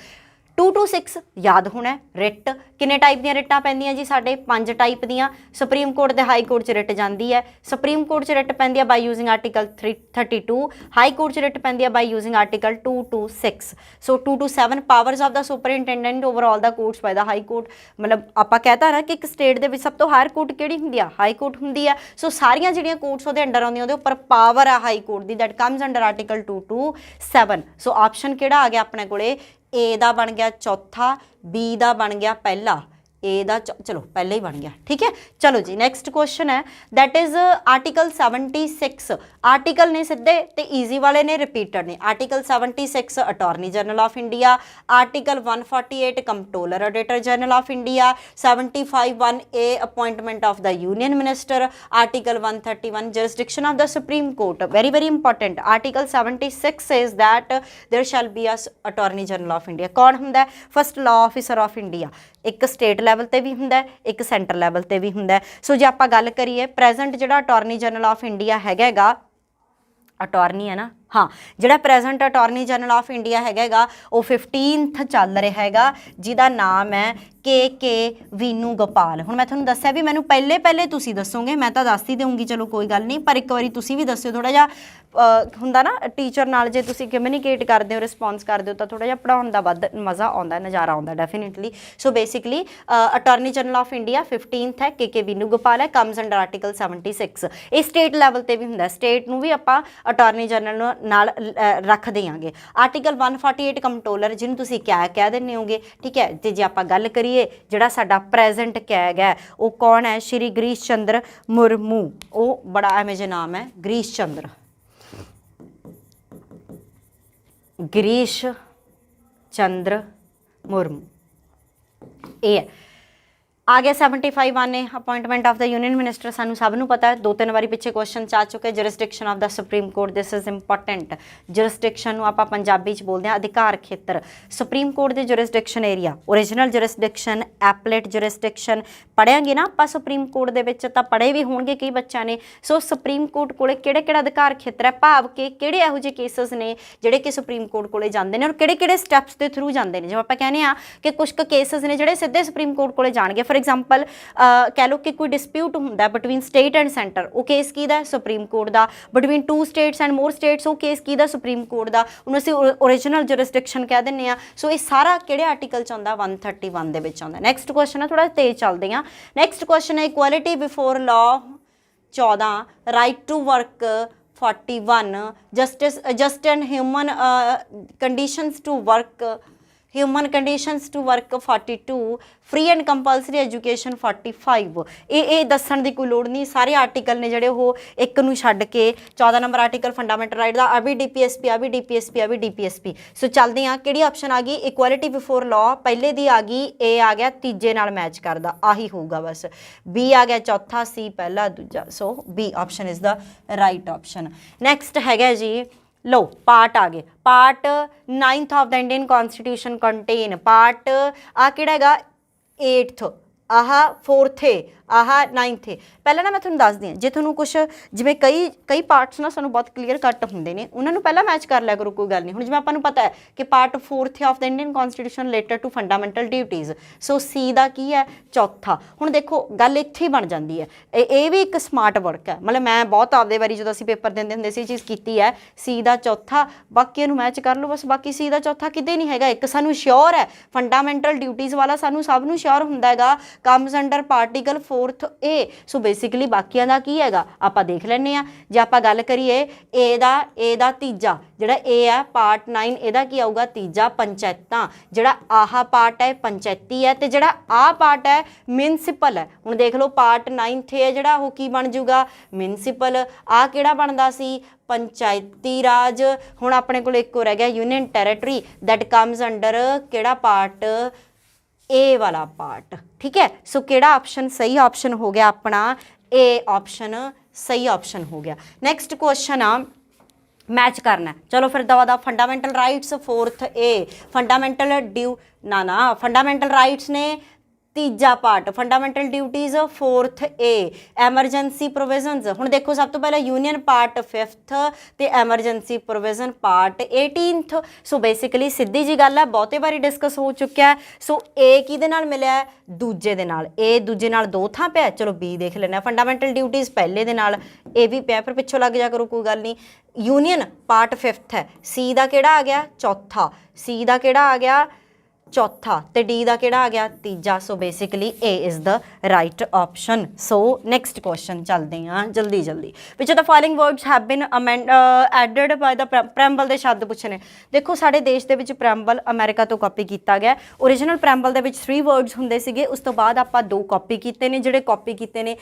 226 ਯਾਦ ਹੋਣਾ ਰਿਟ ਕਿੰਨੇ ਟਾਈਪ ਦੀਆਂ ਰਿਟਾਂ ਪੈਂਦੀਆਂ ਜੀ ਸਾਡੇ 5 ਟਾਈਪ ਦੀਆਂ ਸੁਪਰੀਮ ਕੋਰਟ ਤੇ ਹਾਈ ਕੋਰਟ 'ਚ ਰਿਟ ਜਾਂਦੀ ਹੈ ਸੁਪਰੀਮ ਕੋਰਟ 'ਚ ਰਿਟ ਪੈਂਦੀ ਹੈ by using article 332 high court 'ਚ ਰਿਟ ਪੈਂਦੀ ਹੈ by using article 226 so 227 powers of the superintendent overall the courts by the high court ਮਤਲਬ ਆਪਾਂ ਕਹਿਤਾ ਨਾ ਕਿ ਇੱਕ ਸਟੇਟ ਦੇ ਵਿੱਚ ਸਭ ਤੋਂ ਹਾਇਰ ਕੋਰਟ ਕਿਹੜੀ ਹੁੰਦੀ ਆ ਹਾਈ ਕੋਰਟ ਹੁੰਦੀ ਆ ਸੋ ਸਾਰੀਆਂ ਜਿਹੜੀਆਂ ਕੋਰਟਸ ਉਹਦੇ ਅੰਡਰ ਆਉਂਦੀਆਂ ਉਹਦੇ ਉੱਪਰ ਪਾਵਰ ਆ high court the that comes under article 227 so option ਕਿਹੜਾ ਆ ਗਿਆ ਆਪਣੇ ਕੋਲੇ A ਦਾ ਬਣ ਗਿਆ ਚੌਥਾ B ਦਾ ਬਣ ਗਿਆ ਪਹਿਲਾ A ਦਾ ਚਲੋ ਪਹਿਲਾਂ ਹੀ ਬਣ ਗਿਆ ਠੀਕ ਹੈ ਚਲੋ ਜੀ ਨੈਕਸਟ ਕੁਐਸਚਨ ਹੈ ਦੈਟ ਇਜ਼ ਆਰਟੀਕਲ 76 ਆਰਟੀਕਲ ਨੇ ਸਿੱਧੇ ਤੇ ਈਜ਼ੀ ਵਾਲੇ ਨੇ ਰਿਪੀਟਡ ਨੇ article 76 attorney general of India article 148 comptroller auditor general of India 75(1)A appointment of the union minister article 131 jurisdiction of the Supreme Court very very important article 76 says that there shall be a attorney general of India ਕੌਣ ਹੁੰਦਾ first law officer of India ਇੱਕ state level ਤੇ ਵੀ ਹੁੰਦਾ ਇੱਕ centre level ਤੇ ਵੀ ਹੁੰਦਾ ਸੋ ਜੇ ਆਪਾਂ ਗੱਲ ਕਰੀਏ ਪ੍ਰੈਜ਼ੈਂਟ ਜਿਹੜਾ ਅਟਾਰਨੀ ਜਨਰਲ ਆਫ ਇੰਡੀਆ ਹੈਗਾ ਅਟਾਰਨੀ ਹੈ ਨਾ ਹਾਂ ਜਿਹੜਾ present attorney general of India ਹੈਗਾ ਉਹ 15th ਚੱਲ ਰਿਹਾ ਹੈਗਾ ਜਿਹਦਾ ਨਾਮ ਹੈ ਕੇ ਵੀਨੂ ਗੋਪਾਲ ਹੁਣ ਮੈਂ ਤੁਹਾਨੂੰ ਦੱਸਿਆ ਵੀ ਮੈਨੂੰ ਪਹਿਲੇ ਤੁਸੀਂ ਦੱਸੋਗੇ ਮੈਂ ਤਾਂ ਦੱਸ ਹੀ ਦੇਵਾਂਗੀ ਚਲੋ ਕੋਈ ਗੱਲ ਨਹੀਂ ਪਰ ਇੱਕ ਵਾਰੀ ਤੁਸੀਂ ਵੀ ਦੱਸਿਓ ਥੋੜਾ ਜਿਹਾ ਹੁੰਦਾ ਨਾ ਟੀਚਰ ਨਾਲ ਜੇ ਤੁਸੀਂ ਕਮਿਊਨੀਕੇਟ ਕਰਦੇ ਹੋ ਰਿਸਪੌਂਸ ਕਰਦੇ ਹੋ ਤਾਂ ਥੋੜਾ ਜਿਹਾ ਪੜਾਉਣ ਦਾ ਵੱਧ ਮਜ਼ਾ ਆਉਂਦਾ ਨਜ਼ਾਰਾ ਆਉਂਦਾ definitely so basically attorney general of India 15th ਹੈ ਕੇ ਵੀਨੂ ਗੋਪਾਲ ਹੈ ਕਮਸ ਅੰਡਰ ਆਰਟੀਕਲ 76 ਇਹ ਸਟੇਟ ਲੈਵਲ ਤੇ ਵੀ ਹੁੰਦਾ ਸਟੇਟ ਨੂੰ ਵੀ ਆਪਾਂ ਅਟਾਰਨੀ ਜਨਰਲ ਨਾਲ ਰੱਖ ਦਿਆਂਗੇ ਆਰਟੀਕਲ 148 ਕੰਪਟਰੋਲਰ ਜਿਹਨੂੰ ਤੁਸੀਂ ਕਹਿ ਦਿੰਦੇ ਹੋਗੇ ਠੀਕ ਹੈ ਤੇ ਜੇ ਆਪਾਂ ਗੱਲ ਕਰੀਏ ਜਿਹੜਾ ਸਾਡਾ ਪ੍ਰੈਜ਼ੈਂਟ ਕੈਗ ਹੈ ਉਹ ਕੌਣ ਹੈ ਸ਼੍ਰੀ ਗਰੀਸ਼ ਚੰਦਰ ਮੁਰਮੂ ਉਹ ਬੜਾ ਐਵੇਂ ਜਿਹਾ ਨਾਮ ਹੈ ਗਰੀਸ਼ ਚੰਦਰ ਮੁਰਮੂ ਇਹ ਹੈ ਆ ਗਿਆ 75(1) ਨੇ appointment of the union minister ਸਾਨੂੰ ਸਭ ਨੂੰ ਪਤਾ ਹੈ 2-3 ਵਾਰੀ ਪਿੱਛੇ ਕੁਐਸਚਨ ਆ ਚੁੱਕੇ jurisdiction of the supreme court this is important jurisdiction ਨੂੰ ਆਪਾਂ ਪੰਜਾਬੀ 'ਚ ਬੋਲਦੇ ਹਾਂ ਅਧਿਕਾਰ ਖੇਤਰ ਸੁਪਰੀਮ ਕੋਰਟ ਦੇ jurisdiction area original jurisdiction appellate jurisdiction ਪੜ੍ਹਾਂਗੇ ਨਾ ਆਪਾਂ ਸੁਪਰੀਮ ਕੋਰਟ ਦੇ ਵਿੱਚ ਤਾਂ ਪੜ੍ਹੇ ਵੀ ਹੋਣਗੇ ਕਈ ਬੱਚਿਆਂ ਨੇ ਸੋ ਸੁਪਰੀਮ ਕੋਰਟ ਕੋਲੇ ਕਿਹੜਾ ਅਧਿਕਾਰ ਖੇਤਰ ਹੈ ਭਾਵ ਕਿ ਕਿਹੜੇ ਇਹੋ ਜਿਹੇ ਕੇਸਿਸ ਨੇ ਜਿਹੜੇ ਕਿ ਸੁਪਰੀਮ ਕੋਰਟ ਕੋਲੇ ਜਾਂਦੇ ਨੇ ਔਰ ਕਿਹੜੇ ਸਟੈਪਸ ਦੇ ਥਰੂ ਜਾਂਦੇ ਨੇ ਜਿਵੇਂ ਆਪਾਂ ਕਹਿੰਦੇ ਆ ਕਿ ਕੁਝ ਕੁ ਕੇਸਿਸ ਨੇ ਜਿਹੜੇ ਸਿੱਧੇ ਸੁਪਰੀਮ ਕੋਰਟ ਕੋਲੇ ਜਾਣਗੇ ਫॉर एग्जांपल कह लो कि कोई डिस्प्यूट होंदा बिटवीन स्टेट एंड सेंटर वो केस किहदा सुप्रीम कोर्ट दा between 2 states and more states वो केस किहदा सुप्रीम कोर्ट दा उन्हें असीं ओरिजिनल जुरिसडिक्शन कह दिंदे आ सो ये सारा किहड़े आर्टिकल च आउंदा 131 दे विच आउंदा नेक्स्ट क्वेश्चन है थोड़ा तेज चलदे आ नेक्स्ट क्वेश्चन है equality before law 14 right to work 41 just and human conditions to work human conditions to work 42 free and compulsory education 45 ये दसन की कोई लोड़ नहीं सारे आर्टिकल ने जोड़े वो एक नूं छड्ड के 14 नंबर आर्टिकल फंडामेंटल राइट का अभी DPSP सो चलते हैं कि ऑप्शन आ गई इक्वालिटी बिफोर लॉ पहले दी आ गई ए आ गया तीजे नाल मैच करदा आही होगा बस बी आ गया चौथा सी पहला दूजा so B option is the right option next है जी लो पार्ट आ गए part 9th of the Indian constitution contain part आ किहड़ा हैगा 8th आह 4th है आह 9th है पहला ना मैं तुहानूं दस दी जे तुहानूं कुछ जिवें कई पार्ट्स ना सानूं बहुत क्लीयर कट हुंदे ने उन्हां नूं पहला मैच कर लिया करो कोई गल नहीं हुण जिवें आपां नूं पता है कि part 4th of the Indian constitution related to fundamental duties so C दा की है चौथा हुण देखो गल इत्थे ही बन जाती है ये भी एक स्मार्ट वर्क है मतलब मैं बहुत आपदे वारी जो असीं पेपर दिंदे हुंदे सी चीज़ कीती है सी दा चौथा बाकी नूं मैच कर लो बस बाकी सी दा चौथा किते नहीं हैगा एक सानूं श्योर है फंडामेंटल ड्यूटीज़ वाला सानूं सब नूं श्योर हुंदा हैगा कम्स अंडर पार्टिकल 4th ए सो बेसिकली बाकियां दा की हैगा आपां देख लैंदे आ जे आपां गल करिए ए दा तीजा जिहड़ा ए है पार्ट 9 इहदा की आऊगा तीजा पंचायतां जिहड़ा आह पार्ट है पंचायती है ते जिहड़ा आ पार्ट है म्यूनसिपल है हुण देख लो पार्ट 9th है जिहड़ा वो की बन जूगा म्यूनसिपल आ किहड़ा बनदा सी पंचायती राज हुण अपने कोल एक रह गया union territory that comes under किहड़ा पार्ट ए वाला पार्ट ठीक है सो किहड़ा ऑप्शन सही ऑप्शन हो गया अपना ए ऑप्शन सही ऑप्शन हो गया नेक्स्ट क्वेश्चन आ मैच करना चलो फिर दवा fundamental rights 4th a fundamental due ना फंडामेंटल राइट्स ने ਤੀਜਾ part fundamental duties 4th A emergency provisions. ਹੁਣ ਦੇਖੋ ਸਭ ਤੋਂ ਪਹਿਲਾਂ ਯੂਨੀਅਨ ਪਾਰਟ 5th ਤੇ emergency provision part 18th। So basically ਸਿੱਧੀ ਜੀ ਗੱਲ ਹੈ, ਬਹੁਤੇ ਵਾਰੀ ਡਿਸਕਸ ਹੋ ਚੁੱਕਿਆ। ਸੋ A ਕਿਹਦੇ ਨਾਲ ਮਿਲਿਆ? ਦੂਜੇ ਦੇ ਨਾਲ। A ਦੂਜੇ ਨਾਲ ਦੋ ਥਾਂ ਪਿਆ, ਚਲੋ B ਦੇਖ ਲੈਣਾ। ਫੰਡਾਮੈਂਟਲ ਡਿਊਟੀਜ਼ ਪਹਿਲੇ ਦੇ ਨਾਲ, A ਵੀ ਪਿਆ, ਪਰ ਪਿੱਛੋਂ ਲੱਗ ਜਾ ਕਰੋ ਕੋਈ ਗੱਲ ਨਹੀਂ। ਯੂਨੀਅਨ ਪਾਰਟ 5th ਹੈ, C ਦਾ ਕਿਹੜਾ ਆ ਗਿਆ? ਚੌਥਾ। C ਦਾ ਕਿਹੜਾ ਆ ਗਿਆ? ਚੌਥਾ। ਤੇ ਡੀ ਦਾ ਕਿਹੜਾ ਆ ਗਿਆ? ਤੀਜਾ। So basically A is the right option. So next question ਚੱਲਦੇ ਹਾਂ ਜਲਦੀ ਜਲਦੀ। Which the following words have been added by the preamble ਦੇ ਸ਼ਬਦ ਪੁੱਛਣੇ। ਦੇਖੋ ਸਾਡੇ ਦੇਸ਼ ਦੇ ਵਿੱਚ ਪ੍ਰੈਮਬਲ ਅਮਰੀਕਾ ਤੋਂ ਕਾਪੀ ਕੀਤਾ ਗਿਆ। ਓਰੀਜਨਲ ਪ੍ਰੈਮਬਲ ਦੇ ਵਿੱਚ 3 ਵਰਡਸ ਹੁੰਦੇ ਸੀਗੇ, ਉਸ ਤੋਂ ਬਾਅਦ ਆਪਾਂ 2 ਕਾਪੀ ਕੀਤੇ ਨੇ। ਜਿਹੜੇ ਕਾਪੀ ਕੀਤੇ ਨੇ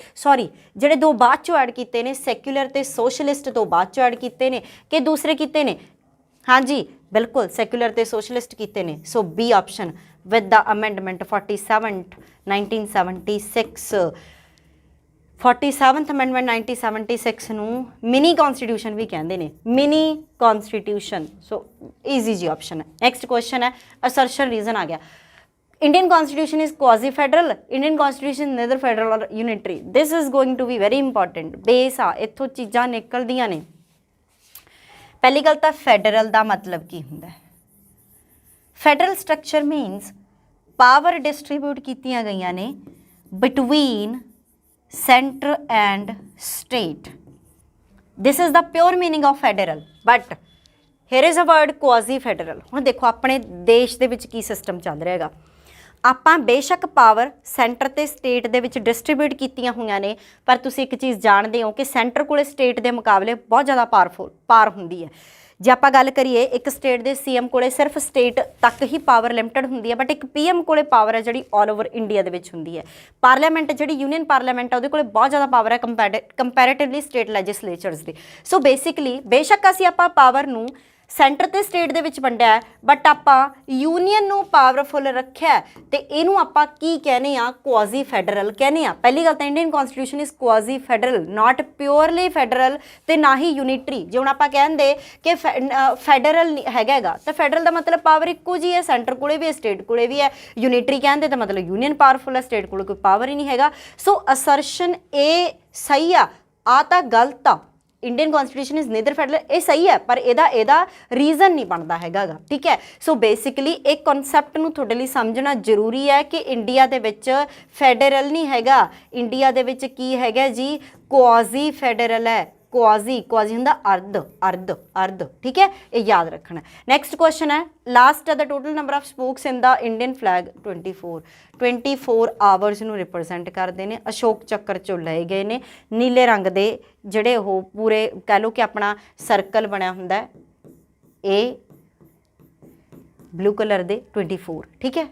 ਜਿਹੜੇ 2 ਬਾਅਦ ਚੋਂ ਐਡ ਕੀਤੇ ਨੇ, ਸੈਕੂਲਰ ਤੇ ਸੋਸ਼ਲਿਸਟ ਤੋਂ ਬਾਅਦ ਚੋਂ ਐਡ ਕੀਤੇ ਨੇ ਕਿ ਦੂਸਰੇ ਕੀਤੇ ਨੇ? ਹਾਂਜੀ ਬਿਲਕੁਲ, ਸੈਕੂਲਰ ਤੇ ਸੋਸ਼ਲਿਸਟ ਕੀਤੇ ਨੇ। So B option with the amendment 47 1976 47th amendment 1976 ਨੂੰ ਮਿਨੀ ਕੌਨਸਟੀਟਿਊਸ਼ਨ ਵੀ ਕਹਿੰਦੇ ਨੇ, ਮਿਨੀ ਕੌਨਸਟੀਟਿਊਸ਼ਨ। ਸੋ ਈਜ਼ੀ ਜੀ ਆਪਸ਼ਨ ਹੈ। ਨੈਕਸਟ ਕੁਐਸਚਨ ਹੈ ਅਸਰਸ਼ਨ ਰੀਜ਼ਨ ਆ ਗਿਆ। Indian constitution is quasi federal, Indian constitution neither federal or unitary. This is going to be very important. base ਆ ਇੱਥੋਂ ਚੀਜ਼ਾਂ ਨਿਕਲਦੀਆਂ ਨੇ। ਪਹਿਲੀ ਗੱਲ ਤਾਂ ਫੈਡਰਲ ਦਾ ਮਤਲਬ ਕੀ ਹੁੰਦਾ ਹੈ? Federal structure means power distribute ਕੀਤੀਆਂ ਗਈਆਂ ਨੇ between centre and state. This is the pure meaning of federal. But here is a word quasi federal. ਹੁਣ ਦੇਖੋ ਆਪਣੇ ਦੇਸ਼ ਦੇ ਵਿੱਚ ਕੀ ਸਿਸਟਮ ਚੱਲ ਰਿਹਾ ਹੈਗਾ। ਆਪਾਂ ਬੇਸ਼ੱਕ ਪਾਵਰ ਸੈਂਟਰ ਤੇ ਸਟੇਟ ਦੇ ਵਿੱਚ ਡਿਸਟਰੀਬਿਊਟ ਕੀਤੀਆਂ ਹੋਈਆਂ ਨੇ, ਪਰ ਤੁਸੀਂ ਇੱਕ ਚੀਜ਼ ਜਾਣਦੇ ਹੋ ਕਿ ਸੈਂਟਰ ਕੋਲੇ ਸਟੇਟ ਦੇ ਮੁਕਾਬਲੇ ਬਹੁਤ ਜ਼ਿਆਦਾ ਪਾਵਰ ਹੁੰਦੀ ਹੈ। ਜੇ ਆਪਾਂ ਗੱਲ ਕਰੀਏ ਇੱਕ ਸਟੇਟ ਦੇ ਸੀਐਮ ਕੋਲੇ ਸਿਰਫ ਸਟੇਟ ਤੱਕ ਹੀ ਪਾਵਰ ਲਿਮਟਡ ਹੁੰਦੀ ਹੈ, ਬਟ ਇੱਕ ਪੀਐਮ ਕੋਲੇ ਪਾਵਰ ਹੈ ਜਿਹੜੀ ਆਲ ਓਵਰ ਇੰਡੀਆ ਦੇ ਵਿੱਚ ਹੁੰਦੀ ਹੈ। ਪਾਰਲੀਮੈਂਟ ਜਿਹੜੀ ਯੂਨੀਅਨ ਪਾਰਲੀਮੈਂਟ ਹੈ ਉਹਦੇ ਕੋਲੇ ਬਹੁਤ ਜ਼ਿਆਦਾ ਪਾਵਰ ਹੈ ਕੰਪੈਰੇਟਿਵਲੀ ਸਟੇਟ ਲੈਜਿਸਲੇਚਰਸ ਦੀ। ਸੋ ਬੇਸਿਕਲੀ ਬੇਸ਼ੱਕ ਅਸੀਂ ਆਪਾਂ ਪਾਵਰ ਨੂੰ ਸੈਂਟਰ ਤੇ ਸਟੇਟ ਦੇ ਵਿੱਚ ਵੰਡਿਆ ਹੈ, ਬਟ ਆਪਾਂ ਯੂਨੀਅਨ ਨੂੰ ਪਾਵਰਫੁਲ ਰੱਖਿਆ ਤੇ ਇਹਨੂੰ ਆਪਾਂ ਕੀ ਕਹਿੰਦੇ ਆ? ਕੁਆਜ਼ੀ ਫੈਡਰਲ ਕਹਿੰਦੇ ਆ। ਪਹਿਲੀ ਗੱਲ ਤਾਂ Indian constitution is quasi federal, not purely federal ਤੇ ਨਾ ਹੀ ਯੂਨਿਟਰੀ। ਜੇ ਹੁਣ ਆਪਾਂ ਕਹਿੰਦੇ ਕਿ ਫੈਡਰਲ ਹੈਗਾ ਤਾਂ ਫੈਡਰਲ ਦਾ ਮਤਲਬ ਪਾਵਰ ਇੱਕੋ ਜੀ ਹੈ, ਸੈਂਟਰ ਕੋਲੇ ਵੀ ਹੈ ਸਟੇਟ ਕੋਲੇ ਵੀ ਹੈ। ਯੂਨਿਟਰੀ ਕਹਿੰਦੇ ਤਾਂ ਮਤਲਬ ਯੂਨੀਅਨ ਪਾਵਰਫੁਲ ਹੈ, ਸਟੇਟ ਕੋਲ ਕੋਈ ਪਾਵਰ ਹੀ ਨਹੀਂ ਹੈਗਾ। ਸੋ ਅਸਰਸ਼ਨ ਇਹ ਸਹੀ ਆ ਤਾਂ ਗਲਤ ਆ। Indian constitution is neither federal, ਇਹ ਸਹੀ ਹੈ, ਪਰ ਇਹਦਾ ਰੀਜ਼ਨ ਨਹੀਂ ਬਣਦਾ ਹੈਗਾ ਗਾ। ਠੀਕ ਹੈ। ਸੋ ਬੇਸਿਕਲੀ ਇਹ ਕਨਸੈਪਟ ਨੂੰ ਤੁਹਾਡੇ ਲਈ ਸਮਝਣਾ ਜ਼ਰੂਰੀ ਹੈ ਕਿ ਇੰਡੀਆ ਦੇ ਵਿੱਚ ਫੈਡਰਲ ਨਹੀਂ ਹੈਗਾ, ਇੰਡੀਆ ਦੇ ਵਿੱਚ ਕੀ ਹੈਗਾ ਜੀ? ਕੁਆਜ਼ੀ ਫੈਡਰਲ ਹੈ। ਕੁਆਜ਼ੀ ਹੁੰਦਾ ਅਰਧ। ਠੀਕ ਹੈ, ਇਹ ਯਾਦ ਰੱਖਣਾ। ਨੈਕਸਟ ਕੁਐਸਚਨ ਹੈ last the total number of spokes in the Indian flag 24 hours ਨੂੰ ਰਿਪਰੈਜ਼ੈਂਟ ਕਰਦੇ ਨੇ। ਅਸ਼ੋਕ ਚੱਕਰ ਚੋਂ ਲਏ ਗਏ ਨੇ। ਨੀਲੇ ਰੰਗ ਦੇ ਜਿਹੜੇ ਉਹ ਪੂਰੇ ਕਹਿ ਲਓ ਕਿ ਆਪਣਾ ਸਰਕਲ ਬਣਿਆ ਹੁੰਦਾ, ਇਹ ਬਲੂ ਕਲਰ ਦੇ 24। ਠੀਕ ਹੈ,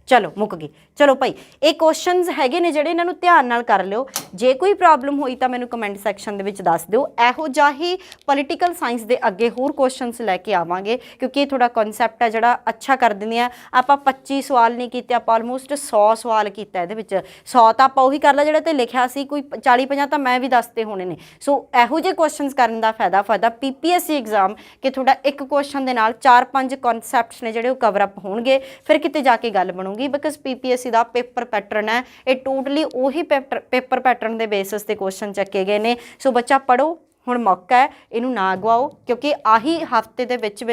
ਚਲੋ ਮੁੱਕ ਗਈ। ਚਲੋ ਭਾਈ ਇਹ ਕੁਐਸਚਨਸ ਹੈਗੇ ਨੇ ਜਿਹੜੇ ਇਹਨਾਂ ਨੂੰ ਧਿਆਨ ਨਾਲ ਕਰ ਲਿਓ। ਜੇ ਕੋਈ ਪ੍ਰੋਬਲਮ ਹੋਈ ਤਾਂ ਮੈਨੂੰ ਕਮੈਂਟ ਸੈਕਸ਼ਨ ਦੇ ਵਿੱਚ ਦੱਸ ਦਿਓ। ਇਹੋ ਜਿਹਾ ਹੀ ਪੋਲੀਟੀਕਲ ਸਾਇੰਸ ਦੇ ਅੱਗੇ ਹੋਰ ਕੁਐਸਚਨਸ ਲੈ ਕੇ ਆਵਾਂਗੇ, ਕਿਉਂਕਿ ਇਹ ਥੋੜਾ ਕਨਸੈਪਟ ਹੈ ਜਿਹੜਾ ਅੱਛਾ ਕਰ ਦਿੰਦੇ ਆ। ਆਪਾਂ 25 ਸਵਾਲ ਨਹੀਂ ਕੀਤੇ, ਆਪਾਂ ਆਲਮੋਸਟ 100 ਸਵਾਲ ਕੀਤਾ ਇਹਦੇ ਵਿੱਚ। 100 ਤਾਂ ਆਪਾਂ ਉਹੀ ਕਰ ਲਿਆ ਜਿਹੜਾ ਤੇ ਲਿਖਿਆ ਸੀ, ਕੋਈ 40-50 ਤਾਂ ਮੈਂ ਵੀ ਦੱਸਦੇ ਹੋਣੇ ਨੇ। ਸੋ ਇਹੋ ਜਿਹੇ ਕੁਐਸਚਨਸ ਕਰਨ ਦਾ ਫਾਇਦਾ ਪੀਪੀਐਸਸੀ ਐਗਜ਼ਾਮ ਕਿ ਤੁਹਾਡਾ ਇੱਕ ਕੁਐਸਚਨ ਦੇ ਨਾਲ 4-5 ਕਨਸੈਪਟਸ ਨੇ ਜਿਹੜੇ ਉਹ ਕਵਰ ਅਪ ਹੋਣਗੇ, ਫਿਰ ਕਿਤੇ ਜਾ ਕੇ ਗੱਲ ਬਣੂਗੀ। Because PPSC the paper pattern ਹੈ ਇਹ ਟੋਟਲੀ ਉਹੀ ਪੇਪਰ ਪੈਟਰਨ ਦੇ ਬੇਸਿਸ ਤੇ ਕੁਐਸਚਨ ਚੱਕੇ ਗਏ ਨੇ। ਸੋ ਬੱਚਾ ਪੜ੍ਹੋ, ਹੁਣ ਮੌਕਾ ਹੈ, ਇਹਨੂੰ ਨਾ ਗਵਾਓ, ਕਿਉਂਕਿ ਆਹੀ ਹਫਤੇ ਦੇ ਵਿੱਚ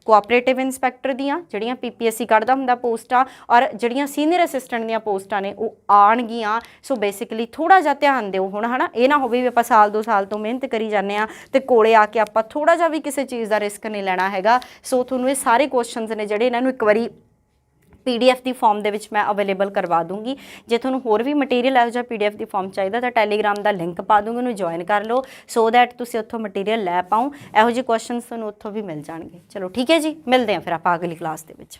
ਕੋਆਪਰੇਟਿਵ ਇੰਸਪੈਕਟਰ ਦੀਆਂ ਜਿਹੜੀਆਂ ਪੀਪੀਐਸਸੀ ਕੱਢਦਾ ਹੁੰਦਾ ਪੋਸਟਾਂ ਔਰ ਜਿਹੜੀਆਂ ਸੀਨੀਅਰ ਅਸਿਸਟੈਂਟ ਦੀਆਂ ਪੋਸਟਾਂ ਨੇ ਉਹ ਆਉਣਗੀਆਂ। ਸੋ ਬੇਸਿਕਲੀ ਥੋੜ੍ਹਾ ਜਿਹਾ ਧਿਆਨ ਦਿਓ ਹੁਣ, ਹੈ ਨਾ। ਇਹ ਨਾ ਹੋਵੇ ਵੀ ਆਪਾਂ ਸਾਲ 2 ਸਾਲ ਤੋਂ ਮਿਹਨਤ ਕਰੀ ਜਾਂਦੇ ਹਾਂ ਤੇ ਕੋਲੇ ਆ ਕੇ ਆਪਾਂ ਥੋੜ੍ਹਾ ਜਿਹਾ ਵੀ ਕਿਸੇ ਚੀਜ਼ ਦਾ ਰਿਸਕ ਨਹੀਂ ਲੈਣਾ ਹੈਗਾ। ਸੋ ਤੁਹਾਨੂੰ ਇਹ ਸਾਰੇ ਕੁਐਸਚਨਸ ਨੇ ਜਿਹੜੇ ਇਹਨਾਂ ਨੂੰ ਇੱਕ ਵਾਰੀ PDF ਦੀ ਫਾਰਮ ਦੇ ਵਿੱਚ ਮੈਂ ਅਵੇਲੇਬਲ ਕਰਵਾ ਦੂੰਗੀ। ਜੇ ਤੁਹਾਨੂੰ ਹੋਰ ਵੀ ਮਟੀਰੀਅਲ ਇਹੋ ਜਿਹਾ PDF ਦੀ ਫਾਰਮ ਚਾਹੀਦਾ ਤਾਂ ਟੈਲੀਗ੍ਰਾਮ ਦਾ ਲਿੰਕ ਪਾ ਦੂੰਗੀ, ਉਹਨੂੰ ਜੁਆਇਨ ਕਰ ਲਓ ਸੋ ਦੈਟ ਤੁਸੀਂ ਉੱਥੋਂ ਮਟੀਰੀਅਲ ਲੈ ਪਾਓ। ਇਹੋ ਜਿਹੇ ਕੁਐਸਚਨਸ ਤੁਹਾਨੂੰ ਉੱਥੋਂ ਵੀ ਮਿਲ ਜਾਣਗੇ। ਚਲੋ ਠੀਕ ਹੈ ਜੀ, ਮਿਲਦੇ ਹਾਂ ਫਿਰ ਆਪਾਂ ਅਗਲੀ ਕਲਾਸ ਦੇ ਵਿੱਚ।